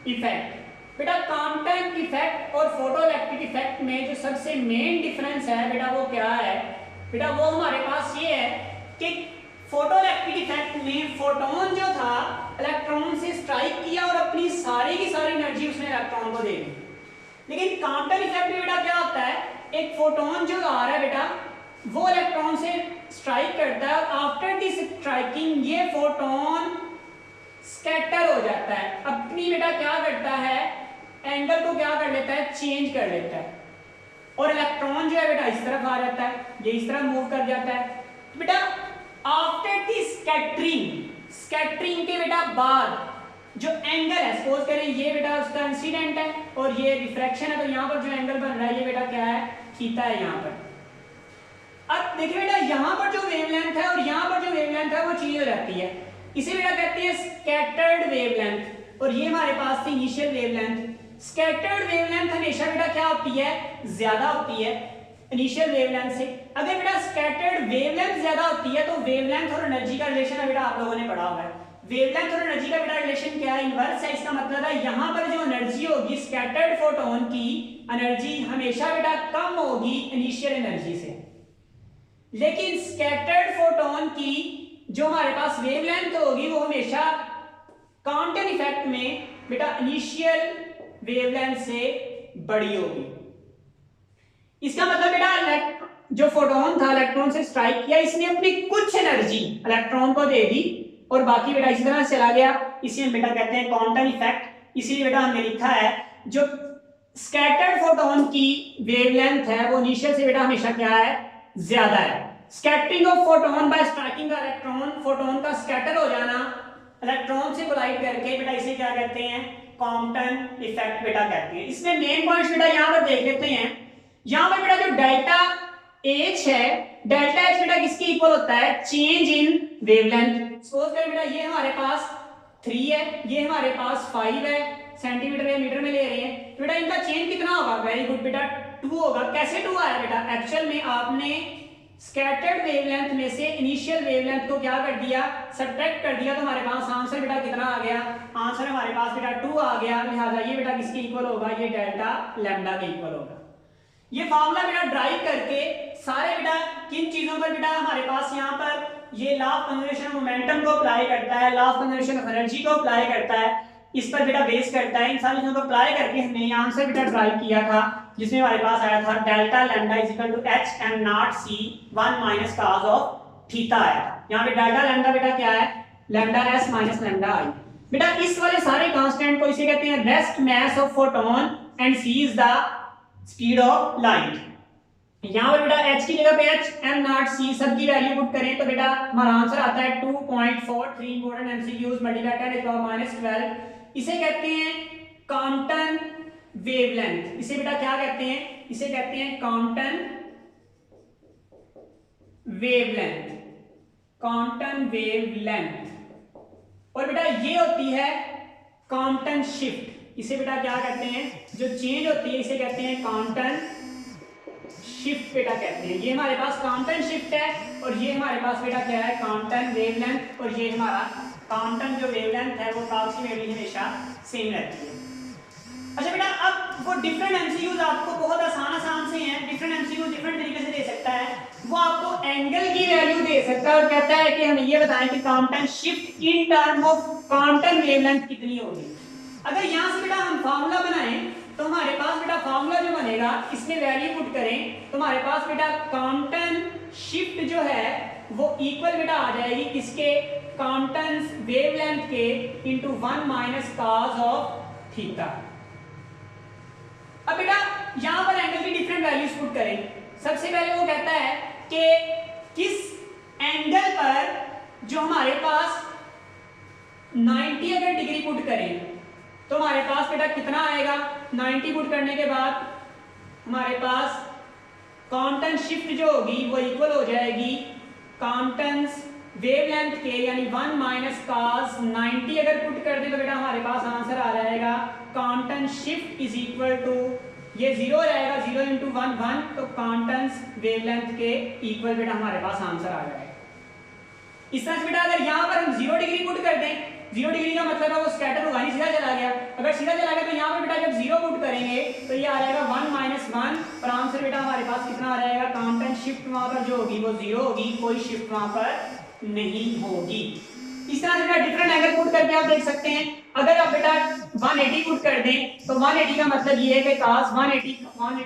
इफेक्ट। बेटा कॉम्पटन इफेक्ट और फोटोइलेक्ट्रिक इफेक्ट में जो सबसे मेन डिफरेंस है बेटा वो क्या है? बेटा वो हमारे पास ये है कि फोटोइलेक्ट्रिक इफेक्ट में फोटोन जो था इलेक्ट्रॉन से स्ट्राइक किया और अपनी सारी की सारी एनर्जी उसने इलेक्ट्रॉन को दे दी। लेकिन कॉम्पटन इफेक्ट में बेटा क्या होता है, एक फोटोन जो आ रहा है बेटा वो इलेक्ट्रॉन से स्ट्राइक करता है और आफ्टर दिस स्ट्राइकिंग ये फोटोन स्कैटर हो जाता है, अपनी बेटा क्या करता है एंगल को क्या कर लेता है, चेंज कर लेता है और इलेक्ट्रॉन जो है बेटा इस तरफ आ जाता है, ये इस तरफ मूव कर जाता है। तो बेटा आफ्टर दी स्कैटरिंग के बेटा बाद जो एंगल है, सपोज करें ये बेटा उसका इंसिडेंट है और ये रिफ्रैक्शन है, तो यहाँ पर जो एंगल बन रहा है ये बेटा क्या है, थीटा है यहाँ पर। अब देखिए बेटा यहाँ पर जो वेवलेंथ है और यहाँ पर जो वेवलेंथ है वो चेंज हो जाती है, इसे बेटा कहते हैं स्कैटर्ड वेवलेंथ और ये हमारे पास थी इनिशियल वेवलेंथ। स्कैटर्ड वेवलेंथ हमेशा बेटा क्या होती है, ज्यादा होती है इनिशियल वेवलेंथ से। अगर बेटा स्कैटर्ड वेवलेंथ ज्यादा होती है तो वेवलेंथ और एनर्जी का रिलेशन है बेटा आप लोगों ने पढ़ा हुआ है। वेवलेंथ और एनर्जी का बेटा रिलेशन क्या है, इनवर्स है। इसका मतलब है यहाँ पर जो एनर्जी होगी स्कैटर्ड फोटोन की एनर्जी हमेशा बेटा कम होगी इनिशियल एनर्जी से, लेकिन स्कैटर्ड फोटोन की जो हमारे पास वेवलेंथ होगी वो हमेशा कॉम्पटन इफेक्ट में बेटा इनिशियल वेवलेंथ से बड़ी होगी। इसका मतलब बेटा जो फोटोन था इलेक्ट्रॉन से स्ट्राइक किया, इसने अपनी कुछ एनर्जी इलेक्ट्रॉन को दे दी और बाकी बेटा इसी तरह चला गया, इसी में बेटा कहते हैं कॉम्पटन इफेक्ट। इसीलिए बेटा हमने लिखा है जो स्कैटर्ड फोटोन की वेवलेंथ है वो इनिशियल से बेटा हमेशा क्या है, ज्यादा है। Scattering of photon bye striking the electron, photon का स्कैटर हो जाना इलेक्ट्रॉन से कोलाइड करके बेटा इसे क्या कहते हैं, कॉम्पटन इफेक्ट बेटा कहते हैं। इसमें मेन पॉइंट्स बेटा यहां पर देख लेते हैं। यहां पर बेटा जो डेल्टा एच है, डेल्टा एच बेटा किसके इक्वल होता है, चेंज इन वेवलेंथ। सपोज करें बेटा ये हमारे पास 3 है, ये हमारे पास 5 है, सेंटीमीटर या मीटर में ले रहे हैं, तो बेटा इनका चेंज कितना होगा, वेरी गुड बेटा 2 होगा। कैसे 2 आया बेटा, एक्चुअल में आपने स्कैटर्ड वेवलेंथ में से इनिशियल वेवलेंथ को क्या कर दिया, सब्ट्रैक्ट कर दिया, तो हमारे पास आंसर बेटा कितना आ गया, आंसर हमारे पास बेटा 2 आ गया। लिहाजा ये बेटा किसके इक्वल होगा, ये डेल्टा लैम्डा के इक्वल होगा। ये फार्मूला बेटा ड्राइव करके सारे बेटा किन चीजों पर बेटा हमारे पास यहाँ पर ये law of conservation of momentum को अप्लाई करता है, law of conservation of energy को अप्लाई करता है, इस पर बेटा बेस करता है। इन सारी चीजों को अप्लाई करके हमने ये आंसर बेटा ड्राइव किया था, जिसमें हमारे पास आया था delta lambda is equal to H M naught C 1 minus cos of theta आया था। यहाँ पे डेल्टा लैम्डा बेटा क्या है, lambda S minus lambda I. बेटा इस वाले सारे कांस्टेंट को इसे कहते हैं rest mass of photon and C is the speed of light. यहाँ पर बेटा h की जगह पे h m नॉट c सब की वैल्यू पुट करें तो बेटा हमारा आंसर आता है 2.43 important MCQs multiply 10 to power -12। इसे कहते हैं कॉम्पटन वेवलेंथ। इसे बेटा क्या कहते हैं, इसे कहते हैं कॉम्पटन वेवलेंथ, कॉम्पटन वेवलेंथ। और बेटा ये होती है कॉम्पटन शिफ्ट। इसे बेटा क्या कहते हैं, जो चेंज होती है इसे कहते हैं कॉम्पटन शिफ्ट बेटा कहते हैं। ये हमारे पास कॉम्पटन शिफ्ट है और ये हमारे पास बेटा क्या है, कॉम्पटन वेवलेंथ। और ये हमारा कॉम्पटन जो वेवलेंथ है वो अप्रॉक्सीमेटली हमेशा सेम रहती है। अच्छा बेटा अब वो डिफरेंट एमसीक्यूज आपको बहुत आसान से हैं, डिफरेंट एमसीक्यूज डिफरेंट तरीके से दे सकता है। वो आपको एंगल की वैल्यू दे सकता है और कहता है कि हमें ये बताएं कि Compton shift in term of Compton wavelength कितनी होगी। अगर यहाँ से बेटा हम फार्मूला बनाएं तो हमारे पास बेटा फार्मूला जो बनेगा इसमें वैल्यू पुट करें तो हमारे पास बेटा कॉम्पटन शिफ्ट जो है वो इक्वल बेटा आ जाएगी किसके, कॉम्पटन वेवलेंथ के into 1 minus cos of theta. अब बेटा यहां पर एंगल की डिफरेंट वैल्यूज पुट करें। सबसे पहले वो कहता है कि किस एंगल पर जो हमारे पास 90 अगर डिग्री पुट करें तो हमारे पास बेटा कितना आएगा, 90 पुट करने के बाद हमारे पास कॉम्पटन शिफ्ट जो होगी वो इक्वल हो जाएगी कॉम्पटन वेवलेंथ के, यानी 1 माइनस कॉस 90 अगर पुट कर दे तो बेटा हमारे पास आंसर आ जाएगा Compton shift is equal to, ये 0 रहेगा, 0 इंटू 1 1, तो कॉम्पटन वेवलेंथ के इक्वल बेटा हमारे पास आंसर आ जाएगा। इस तरह से बेटा अगर यहाँ पर हम 0 डिग्री पुट कर दें, 0 डिग्री का मतलब है वो स्कैटर होगा नहीं, सीधा चला गया। अगर सीधा चला गया तो यहाँ पे बेटा जब 0 पुट करेंगे तो ये आ जाएगा 1 - 1 और आंसर बेटा हमारे पास कितना आ जाएगा, कांस्टेंट शिफ्ट वहां पर जो होगी वो 0 होगी, कोई शिफ्ट वहां पर नहीं होगी। इस तरह से बेटा डिफरेंट एंगल पुट करके आप देख सकते हैं। अगर आप बेटा 180 पुट कर दें तो 180 का मतलब ये है कि cos 180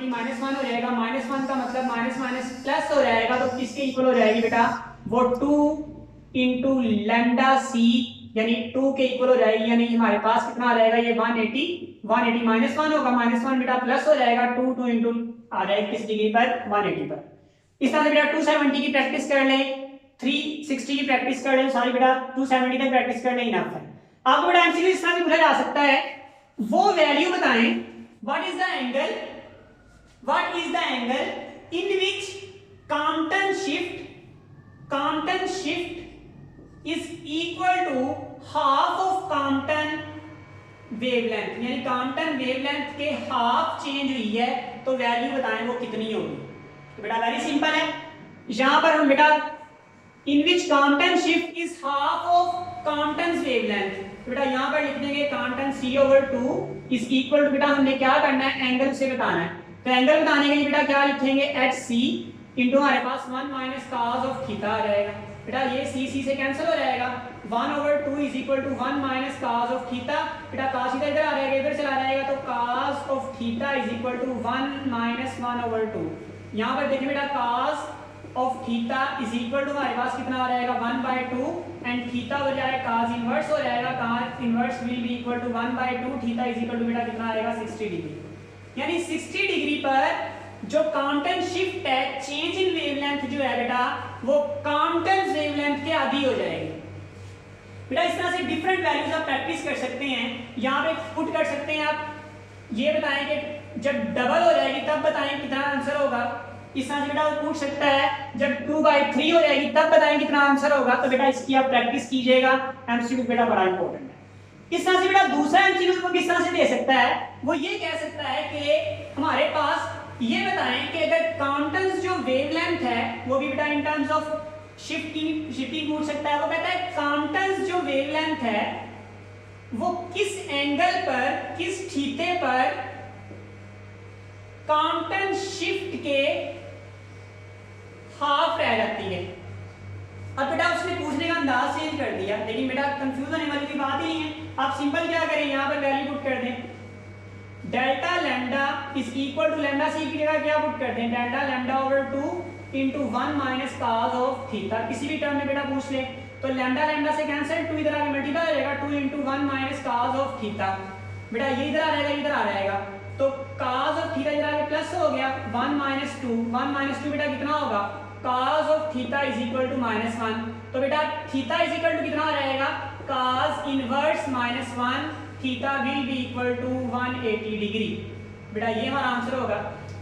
-1 हो जाएगा, -1 का मतलब माइनस माइनस प्लस हो जाएगा, तो किसके इक्वल हो जाएगी बेटा, वो 2 इंटू लैम्डा सी यानी 2 के इक्वल हो जाएगी। यानी हमारे पास कितना आ जाएगा, ये 180 -1 होगा, -1 बेटा प्लस हो जाएगा, 2 इंटू आ जाएगा किस डिग्री पर, 180 पर। इस तरह से बेटा 270 की प्रैक्टिस कर लें, 360 की प्रैक्टिस कर लें, सॉरी बेटा 270 तक प्रैक्टिस कर लें, इनफ है। आपको बेटा एमसीक्यू इस तरह से पूछा जा सकता है, वो वैल्यू बताएं what is the angle in which Compton shift is equal to half of Compton wavelength, यानी कॉम्पटन वेवलेंथ के हाफ चेंज हुई है तो वैल्यू बताएं वो कितनी होगी। तो बेटा वेरी सिंपल है, यहां पर हम बेटा in which Compton shift is half of Compton wavelength, तो बेटा यहां पर लिख देंगे Compton c/2 is equal to बेटा हमने क्या करना है, एंगल से बताना है। तो एंगल बताने के लिए बेटा क्या लिखेंगे, hc इंटू हमारे पास 1 - cos ऑफ थीटा आ जाएगा। बेटा ये c से कैंसिल हो जाएगा, 1/2 is equal to 1 - cos of theta. बेटा cos थीटा इधर आ जाएगा, इधर चला जाएगा, तो cos of theta is equal to 1 - 1/2। यहां पर देखिए बेटा cos of theta is equal to हमारे पास कितना आ जाएगा, 1/2 एंड थीटा हो जाएगा cos इनवर्स हो जाएगा, cos inverse will be equal to 1/2, theta is equal to बेटा कितना आएगा, 60 डिग्री। यानी 60 डिग्री पर जो कॉम्पटन शिफ्ट है, चेंज इन वेवलेंथ जो है बेटा वो कॉम्पटन वेवलेंथ के आधी हो जाएगी। बेटा इस तरह से डिफरेंट वैल्यूज आप प्रैक्टिस कर सकते हैं, यहाँ पे पुट कर सकते हैं। आप ये बताएं कि जब डबल हो जाएगी तब बताएं कितना आंसर होगा। इस तरह से बेटा वो पूछ सकता है जब 2/3 हो जाएगी तब बताएं कितना आंसर होगा। तो बेटा इसकी आप प्रैक्टिस कीजिएगा, एमसीक्यू बेटा बड़ा इंपॉर्टेंट है। इस तरह से बेटा दूसरा एमसीक्यू को किस तरह से दे सकता है, वो ये कह सकता है कि हमारे पास ये बताएं कि अगर कॉम्पटन जो वेवलेंथ है वो भी बेटा इन टर्म्स ऑफ शिफ्टिंग पूछ सकता है। वो कहता है कॉम्पटन जो वेवलेंथ है वो किस एंगल पर, किस थीटे पर कॉम्पटन शिफ्ट के हाफ रह जाती है। अब बेटा उसने पूछने का अंदाज चेंज कर दिया, लेकिन बेटा कंफ्यूज होने वाली कोई बात ही नहीं है। आप सिंपल क्या करें, यहां पर वैल्यू पुट कर दें, delta lambda is equal to lambda C की जगह क्या पुट कर दें, डेल्टा लैम्डा/2 इंटू 1 - cos ऑफ थीटा। किसी भी टर्म में बेटा पूछ ले तो लैम्डा लैम्डा से कैंसिल, 2 इधर आके मल्टीप्लाई हो जाएगा, 2 इंटू 1 - cos ऑफ थीटा। बेटा ये इधर आ जाएगा, इधर आ जाएगा, तो cos ऑफ थीटा इधर आके प्लस हो गया, 1 - 2 1 - 2 बेटा कितना होगा, cos of theta is equal to -1। तो बेटा थीटा इज इक्वल टू कितना आ जाएगा, cos inverse -1 theta will be equal to 180 degree. बेटा ये हमारा आंसर होगा।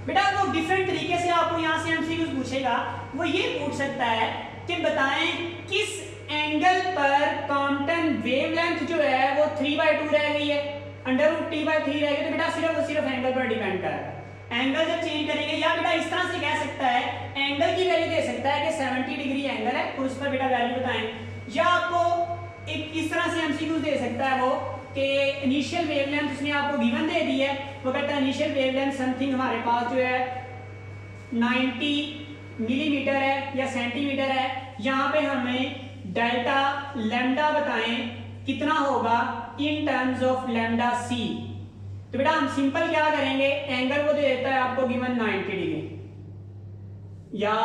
बेटा वो डिफरेंट तरीके से आपको यहाँ से एमसीक्यूज पूछेगा, वो ये पूछ सकता है कि बताएं किस एंगल पर कॉम्पटन वेवलेंथ जो है वो 3/2 रह गई है, √t/3 रह गई। तो बेटा सिर्फ एंगल पर डिपेंड करेगा, एंगल जब चेंज करेंगे। या बेटा इस तरह से कह सकता है, एंगल की वैल्यू दे सकता है कि 70 डिग्री एंगल है, तो उस पर बेटा वैल्यू बताएं। या आपको एक इस तरह से एमसीक्यूज दे सकता है वो कि इनिशियल वेवलेंथ उसने आपको गिवन दे दी है, वो कहता है इनिशियल वेवलेंथ समथिंग हमारे पास जो है 90 मिलीमीटर है या सेंटीमीटर है। यहाँ पे हमें डेल्टा लैम्डा बताएं कितना होगा इन टर्म्स ऑफ लैम्डा सी। तो बेटा हम सिंपल क्या करेंगे, एंगल वो दे देता है आपको गिवन 90 डिग्री या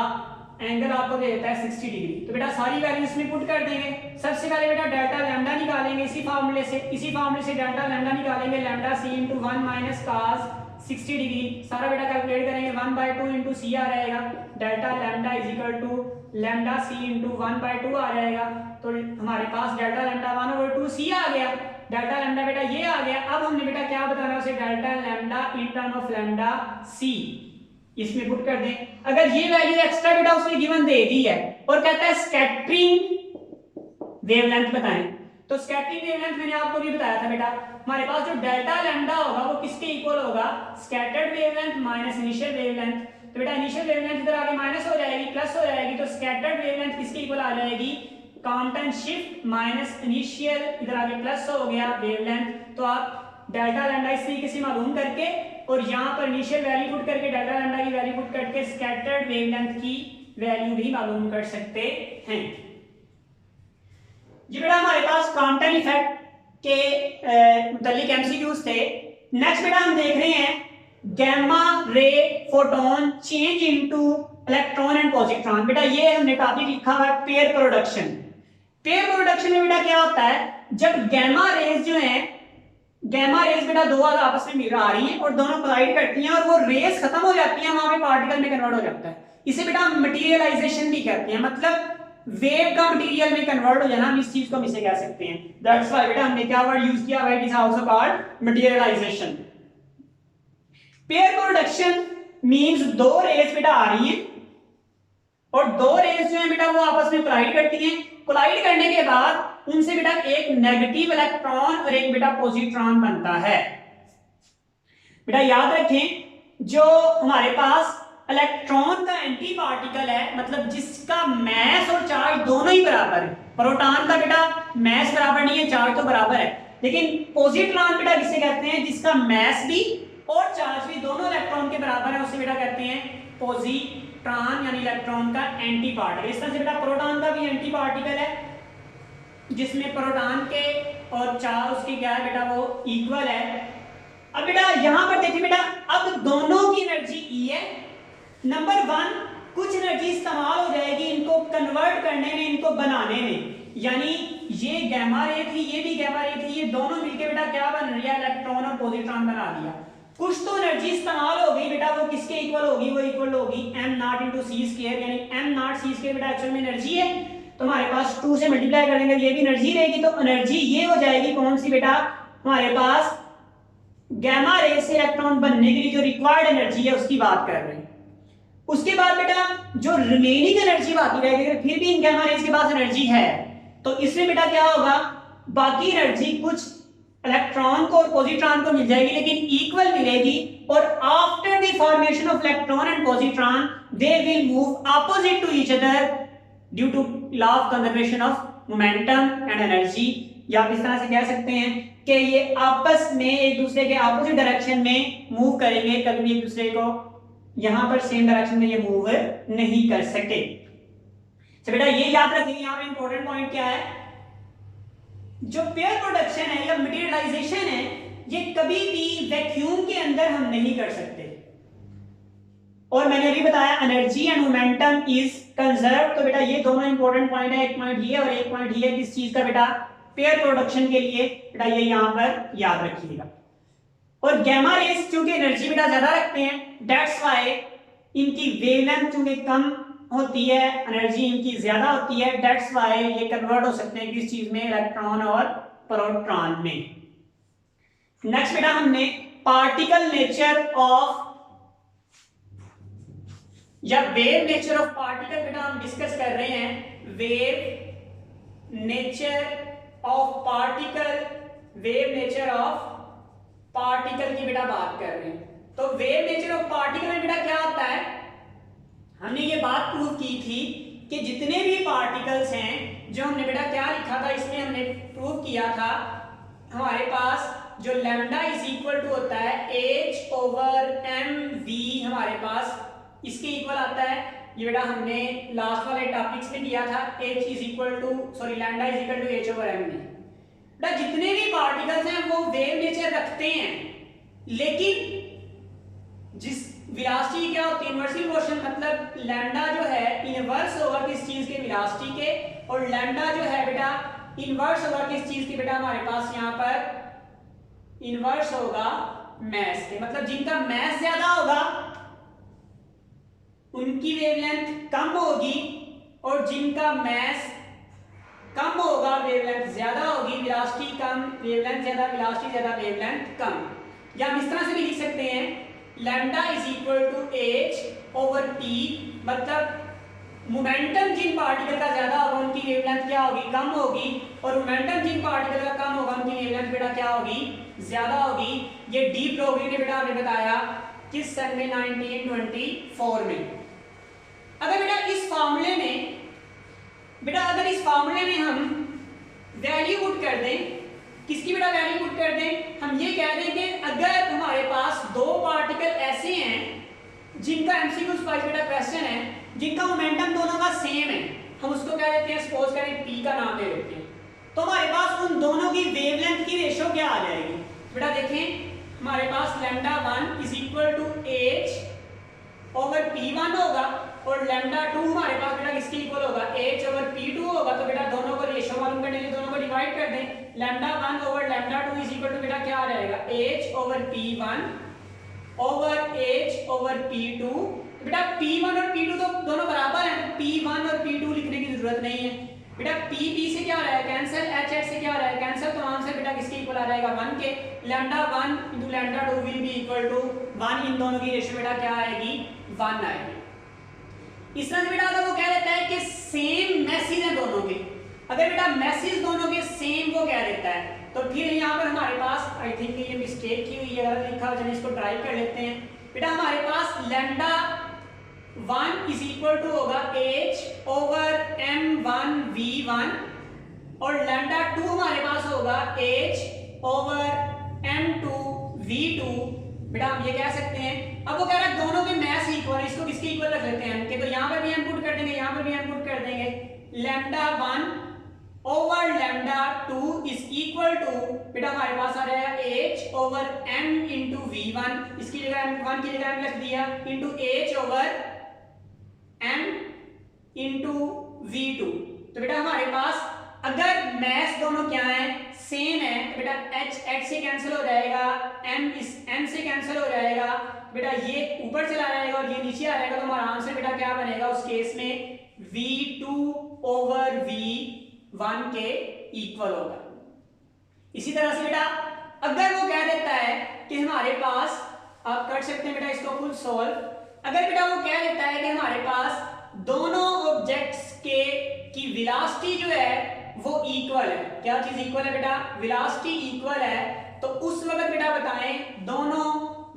एंगल आपको दे देता है 60 डिग्री। तो बेटा सारी वैल्यू इसमें पुट कर देंगे। सबसे पहले बेटा डेल्टा लैम्डा निकालेंगे, इसी फार्मूले से डेल्टा लैम्डा निकालेंगे, lambda C into 1 - cos 60 degree. सारा बेटा कैलकुलेट करेंगे, 1/2 इंटू सी आ जाएगा, delta lambda is equal to lambda C into 1/2 आ जाएगा। तो हमारे पास डेल्टा लैम्डा 1/2 सी आ गया, डेल्टा लैम्डा बेटा ये आ गया। अब हमने बेटा क्या बताना है उसे, delta lambda in term of lambda C इसमें पुट कर दें। अगर ये वैल्यू एक्स्ट्रा बेटा उसने गिवन दे दी है और कहता है स्कैटरिंग वेवलेंथ बताएं, तो स्कैटरिंग वेवलेंथ मैंने आपको भी बताया था बेटा, हमारे पास जो डेल्टा लैम्डा होगा वो किसके इक्वल होगा, scattered wavelength minus initial wavelength. तो बेटा इनिशियल वेवलेंथ इधर आके माइनस हो जाएगी, प्लस हो जाएगी, तो स्कैटर्ड वेवलेंथ किसके इक्वल आ जाएगी, कॉम्पटेंट शिफ्ट माइनस इनिशियल, इधर आगे प्लस हो गया वेवलेंथ, तो आप डेल्टा लैम्डा इस तरीके से मालूम करके और यहाँ पर इनिशियल वैल्यू पुट करके डेल्टा लैम्डा की वैल्यू पुट करके स्कैटर्ड वेवलेंथ की वैल्यू भी मालूम कर सकते हैं। ये बेटा हमारे पास क्वांटम इफेक्ट के मुतालिक एमसीक्यूज थे। नेक्स्ट बेटा हम देख रहे हैं gamma ray photon change into electron and positron. बेटा ये हमने टॉपिक लिखा हुआ है पेयर प्रोडक्शन। पेयर प्रोडक्शन में बेटा क्या होता है, जब गैमा रेज जो है, गैमा रेज बेटा दो आपस में मिल आ रही हैं और दोनों कोलाइड करती हैं और वो रेज खत्म हो जाती है, वहां पे पार्टिकल में कन्वर्ट हो जाता है। इसे बेटा हम मटेरियलाइजेशन भी कहते हैं, मतलब वेव का मटेरियल में कन्वर्ट हो जाना, हम इस चीज को हम इसे कह सकते हैं। दैट्स व्हाई बेटा हमने क्या वर्ड यूज किया, it is also called materialisation. Pair production means दो रेज बेटा आ रही हैं और दो रेज जो है बेटा वो आपस में कोलाइड करती हैं। कोलाइड करने के बाद उनसे बेटा एक नेगेटिव इलेक्ट्रॉन और एक बेटा पॉजिट्रॉन बनता है। बेटा याद रखें जो हमारे पास इलेक्ट्रॉन का एंटी पार्टिकल है, मतलब जिसका मैस और चार्ज दोनों ही बराबर है। प्रोटॉन का बेटा मैस बराबर नहीं है, चार्ज तो बराबर है, लेकिन पॉजिट्रॉन बेटा किसे कहते हैं, जिसका मैस भी और चार्ज भी दोनों इलेक्ट्रॉन के बराबर है, उसे बेटा कहते हैं पॉजिट्रॉन, यानी इलेक्ट्रॉन का एंटी पार्टिकल। इस तरह से बेटा प्रोटॉन का भी एंटी पार्टिकल है, जिसमें प्रोटॉन के और चार्ज उसके क्या है बेटा वो इक्वल है। अब बेटा यहां पर देखिए बेटा, अब दोनों की एनर्जी ई है। नंबर वन, कुछ एनर्जी इस्तेमाल हो जाएगी इनको कन्वर्ट करने में, इनको बनाने में, यानी ये गैमा रे थी, ये भी गैमा रे थी, ये दोनों मिलके बेटा क्या बन रही है, इलेक्ट्रॉन और पॉजिट्रॉन बना दिया। कुछ तो एनर्जी इस्तेमाल हो गई बेटा, वो किसके इक्वल होगी, वो इक्वल होगी m naught into C square, यानी m नॉट सी स्क्वायर बेटा एक्चुअल में एनर्जी है, तो हमारे पास 2 से मल्टीप्लाई करेंगे ये भी एनर्जी रहेगी, तो एनर्जी ये हो जाएगी कौन सी बेटा, हमारे पास गैमा रे से इलेक्ट्रॉन बनने के लिए जो रिक्वायर्ड एनर्जी है उसकी बात कर रहे हैं। उसके बाद बेटा जो रिमेनिंग एनर्जी बाकी रहेगी, अगर फिर भी इन गैमा रेज के पास एनर्जी है तो इसमें बेटा क्या होगा, बाकी एनर्जी कुछ इलेक्ट्रॉन को और पॉजिट्रॉन को मिल जाएगी, लेकिन इक्वल मिलेगी, और after the formation of electron and positron they will move opposite to each other due to law of conservation of momentum and energy. या आप इस तरह से कह सकते हैं कि ये आपस में एक दूसरे के ऑपोजिट डायरेक्शन में मूव करेंगे, कभी भी एक दूसरे को यहां पर सेम डायरेक्शन में ये मूव नहीं कर सकते। तो बेटा ये याद रखिए, यहां पे इंपॉर्टेंट पॉइंट क्या है, जो पेयर प्रोडक्शन है या मटेरियलाइजेशन है, ये कभी भी वैक्यूम के अंदर हम नहीं कर सकते। और मैंने अभी बताया energy and momentum is conserve, तो बेटा ये दोनों इंपॉर्टेंट पॉइंट है, एक पॉइंट ये और एक पॉइंट ये, किस चीज का बेटा, पेयर प्रोडक्शन के लिए, बेटा ये यहां पर याद रखिएगा। और गैमा रेज चूंकि एनर्जी बेटा ज्यादा रखते हैं, दैट्स व्हाई इनकी वेवलेंथ चूंकि कम होती है, एनर्जी इनकी ज्यादा होती है, दैट्स व्हाई ये कन्वर्ट हो सकते हैं किस चीज में, इलेक्ट्रॉन और प्रोटॉन में। नेक्स्ट बेटा हमने पार्टिकल नेचर ऑफ या वेव नेचर ऑफ पार्टिकल बेटा हम डिस्कस कर रहे हैं। Wave nature of particle, wave nature of particle की बेटा बात कर रहे हैं। तो वेव नेचर ऑफ पार्टिकल में बेटा क्या होता है, हमने ये बात प्रूव की थी कि जितने भी पार्टिकल्स हैं, जो हमने बेटा क्या लिखा था इसमें, हमने प्रूव किया था हमारे पास जो लैम्डा इज इक्वल टू होता है h ओवर mv, हमारे पास इसके इक्वल आता है। ये बेटा हमने लास्ट वाले टॉपिक्स में किया था, h is equal to lambda is equal to h over mv। बेटा जितने भी पार्टिकल्स हैं वो वेव नेचर रखते हैं, लेकिन जिस वेलोसिटी क्या होती है, इनवर्सिटी मोशन, मतलब लैम्डा जो है इनवर्स होगा किस चीज के, वेलोसिटी के, और लैम्डा जो है बेटा इनवर्स होगा किस चीज के, बेटा हमारे पास यहाँ पर इनवर्स होगा मैस के। मतलब जिनका मैस ज्यादा होगा उनकी वेवलेंथ कम होगी, और जिनका मैस कम होगा वेवलेंथ ज्यादा होगी, वेलोसिटी कम वेवलेंथ ज्यादा, वेलोसिटी ज्यादा वेवलेंथ कम। या हम इस तरह से भी लिख सकते हैं lambda is equal to h over t, मतलब मोमेंटम जिन पार्टिकल का ज्यादा होगा उनकी वेवलेंथ क्या होगी, कम होगी, और मोमेंटम जिन पार्टिकल का कम होगा उनकी वेवलेंथ बेटा क्या होगी, ज्यादा होगी। ये डी ब्रोगली ने बेटा हमें बताया किस सन में, 1924 में। अगर बेटा इस फॉर्मूले में बेटा अगर इस फार्मूले में हम वैल्यू पुट कर दें, किसकी बेटा वैल्यू पुट कर दें, हम ये कह दें कि अगर हमारे पास दो पार्टिकल ऐसे हैं जिनका एमसीक्यू स्पाइस बेटा क्वेश्चन है, जिनका मोमेंटम दोनों का सेम है, हम उसको क्या देते हैं, सपोज करें पी का नाम दे देते हैं, तो हमारे पास उन दोनों की वेवलेंथ की रेशो क्या आ जाएगी। बेटा देखें हमारे पास lambda 1 is equal to h over p1 होगा और लैम्डा 2 हमारे पास बेटा किसके इक्वल होगा, h ओवर p2 होगा। तो बेटा दोनों को रेशो मालूम करने के लिए दोनों को डिवाइड कर दें, lambda 1 over lambda 2 is equal to बेटा क्या आ जाएगा, h over p1 over h over p2। बेटा p1 और p2 तो दोनों बराबर हैं, तो p1 और p2 लिखने की जरूरत नहीं है। बेटा p से क्या आ रहा है कैंसिल, h से क्या आ रहा है कैंसिल, तो आंसर बेटा किसके इक्वल आ जाएगा 1 के। Lambda 1 into lambda 2 will be equal to 1, इन दोनों की रेशियो बेटा क्या आएगी 1 आएगी। इस तरह से बेटा अगर वो कह देता है कि सेम मैसेज है दोनों के, अगर बेटा मैसेज दोनों के सेम वो कह देता है, तो फिर यहाँ पर हमारे पास आई थिंक ये मिस्टेक की हुई है, अगर लिखा हो, चलिए इसको ट्राई कर लेते हैं। बेटा हमारे पास लैम्डा 1 इज इक्वल टू होगा h ओवर m1 v1 और लैम्डा 2 हमारे पास होगा h ओवर m2 v2। बेटा हम ये कह सकते हैं, अब वो कह रहा है दोनों के मैथ इक्वल है, इसको किसके इक्वल रख लेते हैं, तो यहाँ पर भी हम पुट कर देंगे, यहाँ पर भी हम पुट कर देंगे, lambda 1 over lambda 2 is equal to बेटा हमारे पास आ जाएगा h over m into v1, इसकी जगह m1 की जगह m लिख दिया, into h over m into v2। तो बेटा हमारे पास अगर मैथ्स दोनों क्या है सेम है, तो बेटा h से कैंसिल हो जाएगा, m इस m से कैंसिल हो जाएगा, बेटा ये ऊपर चला जाएगा और ये नीचे आ जाएगा, तो हमारा आंसर बेटा क्या बनेगा उस केस में v2 ओवर v1 के इक्वल होगा। इसी तरह से बेटा अगर वो कह देता है कि हमारे पास, आप कर सकते हैं बेटा इसको फुल सॉल्व, अगर बेटा वो कह देता है कि हमारे पास दोनों ऑब्जेक्ट्स के की वेलोसिटी जो है वो इक्वल है, क्या चीज इक्वल है बेटा, वेलोसिटी इक्वल है, तो उस वक्त बेटा बताएं दोनों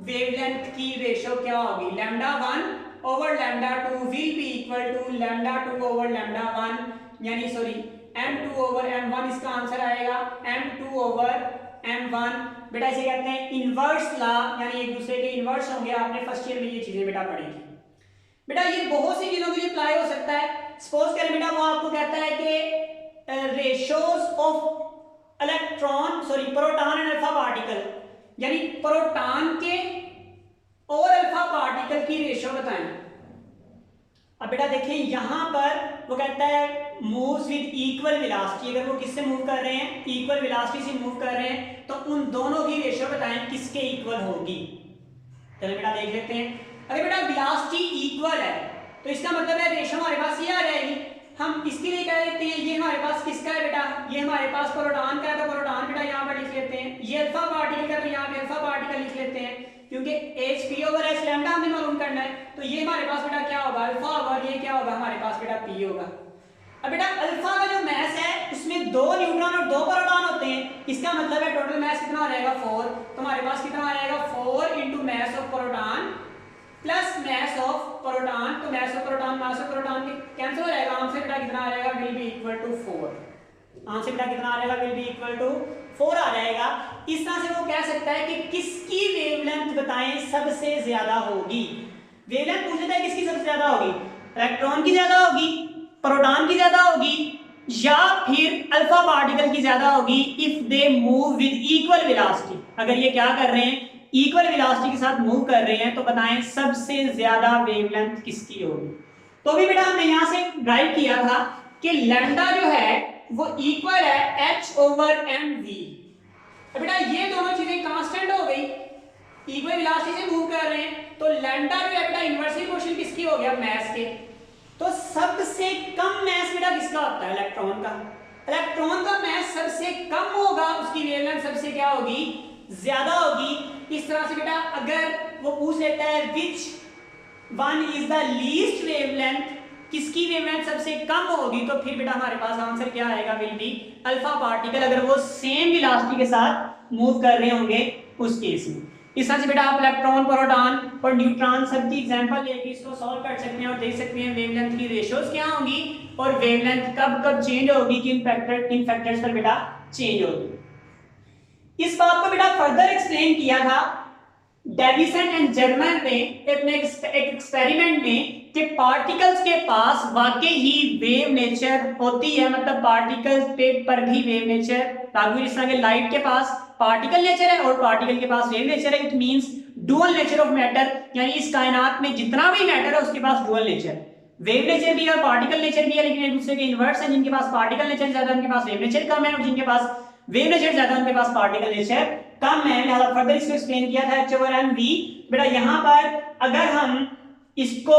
वेवलेंथ की रेशो क्या होगी, lambda 1 over lambda 2 will be equal to lambda 2 over lambda 1, यानी सॉरी m2 ओवर m1, इसका आंसर आएगा m2 ओवर m1। बेटा इसे कहते हैं इनवर्स लॉ, यानी एक दूसरे के इनवर्स होंगे, आपने फर्स्ट ईयर में ये चीजें बेटा पढ़ी थी। बेटा ये बहुत सी चीजों के लिए अप्लाई हो सकता है, सपोज करें बेटा वो आपको कहता है कि ratios of electron sorry proton and alpha particle, यानी प्रोटॉन के और अल्फा पार्टिकल की रेशो बताएं। अब बेटा देखें यहां पर वो कहता है मूव्स विद इक्वल वेलोसिटी, अगर वो किससे मूव कर रहे हैं, इक्वल वेलोसिटी से मूव कर रहे हैं, तो उन दोनों की रेशो बताएं किसके इक्वल होगी। चलो बेटा देख लेते हैं, अगर बेटा वेलोसिटी इक्वल है तो इसका मतलब है रेशो हमारे पास ये आ जाएगी, हम इसके लिए कह देते हैं ये हमारे पास किसका है बेटा, ये हमारे पास प्रोटॉन का है, तो प्रोटॉन बेटा यहाँ पर लिख लेते हैं, ये अल्फा पार्टिकल का तो यहाँ पे अल्फा पार्टिकल लिख लेते हैं, क्योंकि h p over h lambda हमें मालूम करना है, तो ये हमारे पास बेटा क्या होगा अल्फा होगा, और ये क्या होगा हमारे पास बेटा p होगा। अब बेटा अल्फा का जो मास है उसमें 2 न्यूट्रॉन और 2 प्रोटॉन होते हैं, इसका मतलब है टोटल मास कितना आ जाएगा 4, तो हमारे पास कितना आ जाएगा 4 into mass of proton plus mass of proton, तो mass of proton mass of proton cancel हो जाएगा, आंसर बेटा कितना आ जाएगा will be equal to 4, answer बेटा कितना आ जाएगा विल बी इक्वल टू 4 आ जाएगा। इस तरह से वो कह सकता है कि किसकी वेवलेंथ बताएं सबसे ज्यादा होगी, वेवलेंथ पूछ लेता है किसकी सबसे ज्यादा होगी, इलेक्ट्रॉन की ज्यादा होगी, प्रोटॉन की ज्यादा होगी, या फिर अल्फा पार्टिकल की ज्यादा होगी if they move with equal velocity. अगर ये क्या कर रहे हैं इक्वल वेलोसिटी के साथ मूव कर रहे हैं, तो बताएं सबसे ज्यादा वेवलेंथ किसकी होगी। तो भी बेटा हमने यहां से ड्राइव किया था कि लैम्डा जो है वो इक्वल है h ओवर mv। बेटा ये दोनों चीजें कांस्टेंट हो गई, इक्वल वेलोसिटी से मूव कर रहे हैं, तो लैम्डा जो है बेटा इन्वर्सली प्रोपोर्शनल किसकी हो गया मास के, तो सबसे कम मास बेटा किसका होता है इलेक्ट्रॉन का, इलेक्ट्रॉन का मास सबसे कम होगा, उसकी वेवलेंथ सबसे क्या होगी ज्यादा होगी। इस तरह से बेटा अगर वो पूछ लेता है which one is the least wavelength, किसकी वेवलेंथ सबसे कम होगी, तो फिर बेटा हमारे पास आंसर क्या आएगा विल बी अल्फा पार्टिकल, अगर वो सेम वेलोसिटी के साथ मूव कर रहे होंगे उस केस में। इस तरह से बेटा आप इलेक्ट्रॉन, प्रोटॉन और न्यूट्रॉन सब की एग्जांपल लेके इसको सॉल्व कर सकते हैं और देख सकते हैं वेवलेंथ की रेशियोज क्या होंगी और वेवलेंथ कब कब चेंज होगी, किन फैक्टर्स पर बेटा चेंज होगी। इस बात को बेटा फर्दर एक्सप्लेन किया था डेविसन एंड जर्मन ने अपने एक एक्सपेरिमेंट में कि पार्टिकल्स के पास वाकई ही वेव नेचर होती है, मतलब पार्टिकल्स पे पर भी वेव नेचर लागू। जिस तरह के लाइट के पास पार्टिकल नेचर है और पार्टिकल के पास वेव नेचर है, it means dual nature of matter, यानी इस कायनात में जितना भी मैटर है उसके पास डुअल नेचर, वेव नेचर भी है और पार्टिकल नेचर भी है, लेकिन एक दूसरे के इनवर्स हैं। जिनके पास पार्टिकल नेचर ज्यादा उनके पास वेव नेचर कम है और जिनके पास वेव नेचर ज्यादा उनके पास पार्टिकल नेचर कम है। लिहाजा फर्दर इसको एक्सप्लेन किया था h/m(v). बेटा यहाँ पर अगर हम इसको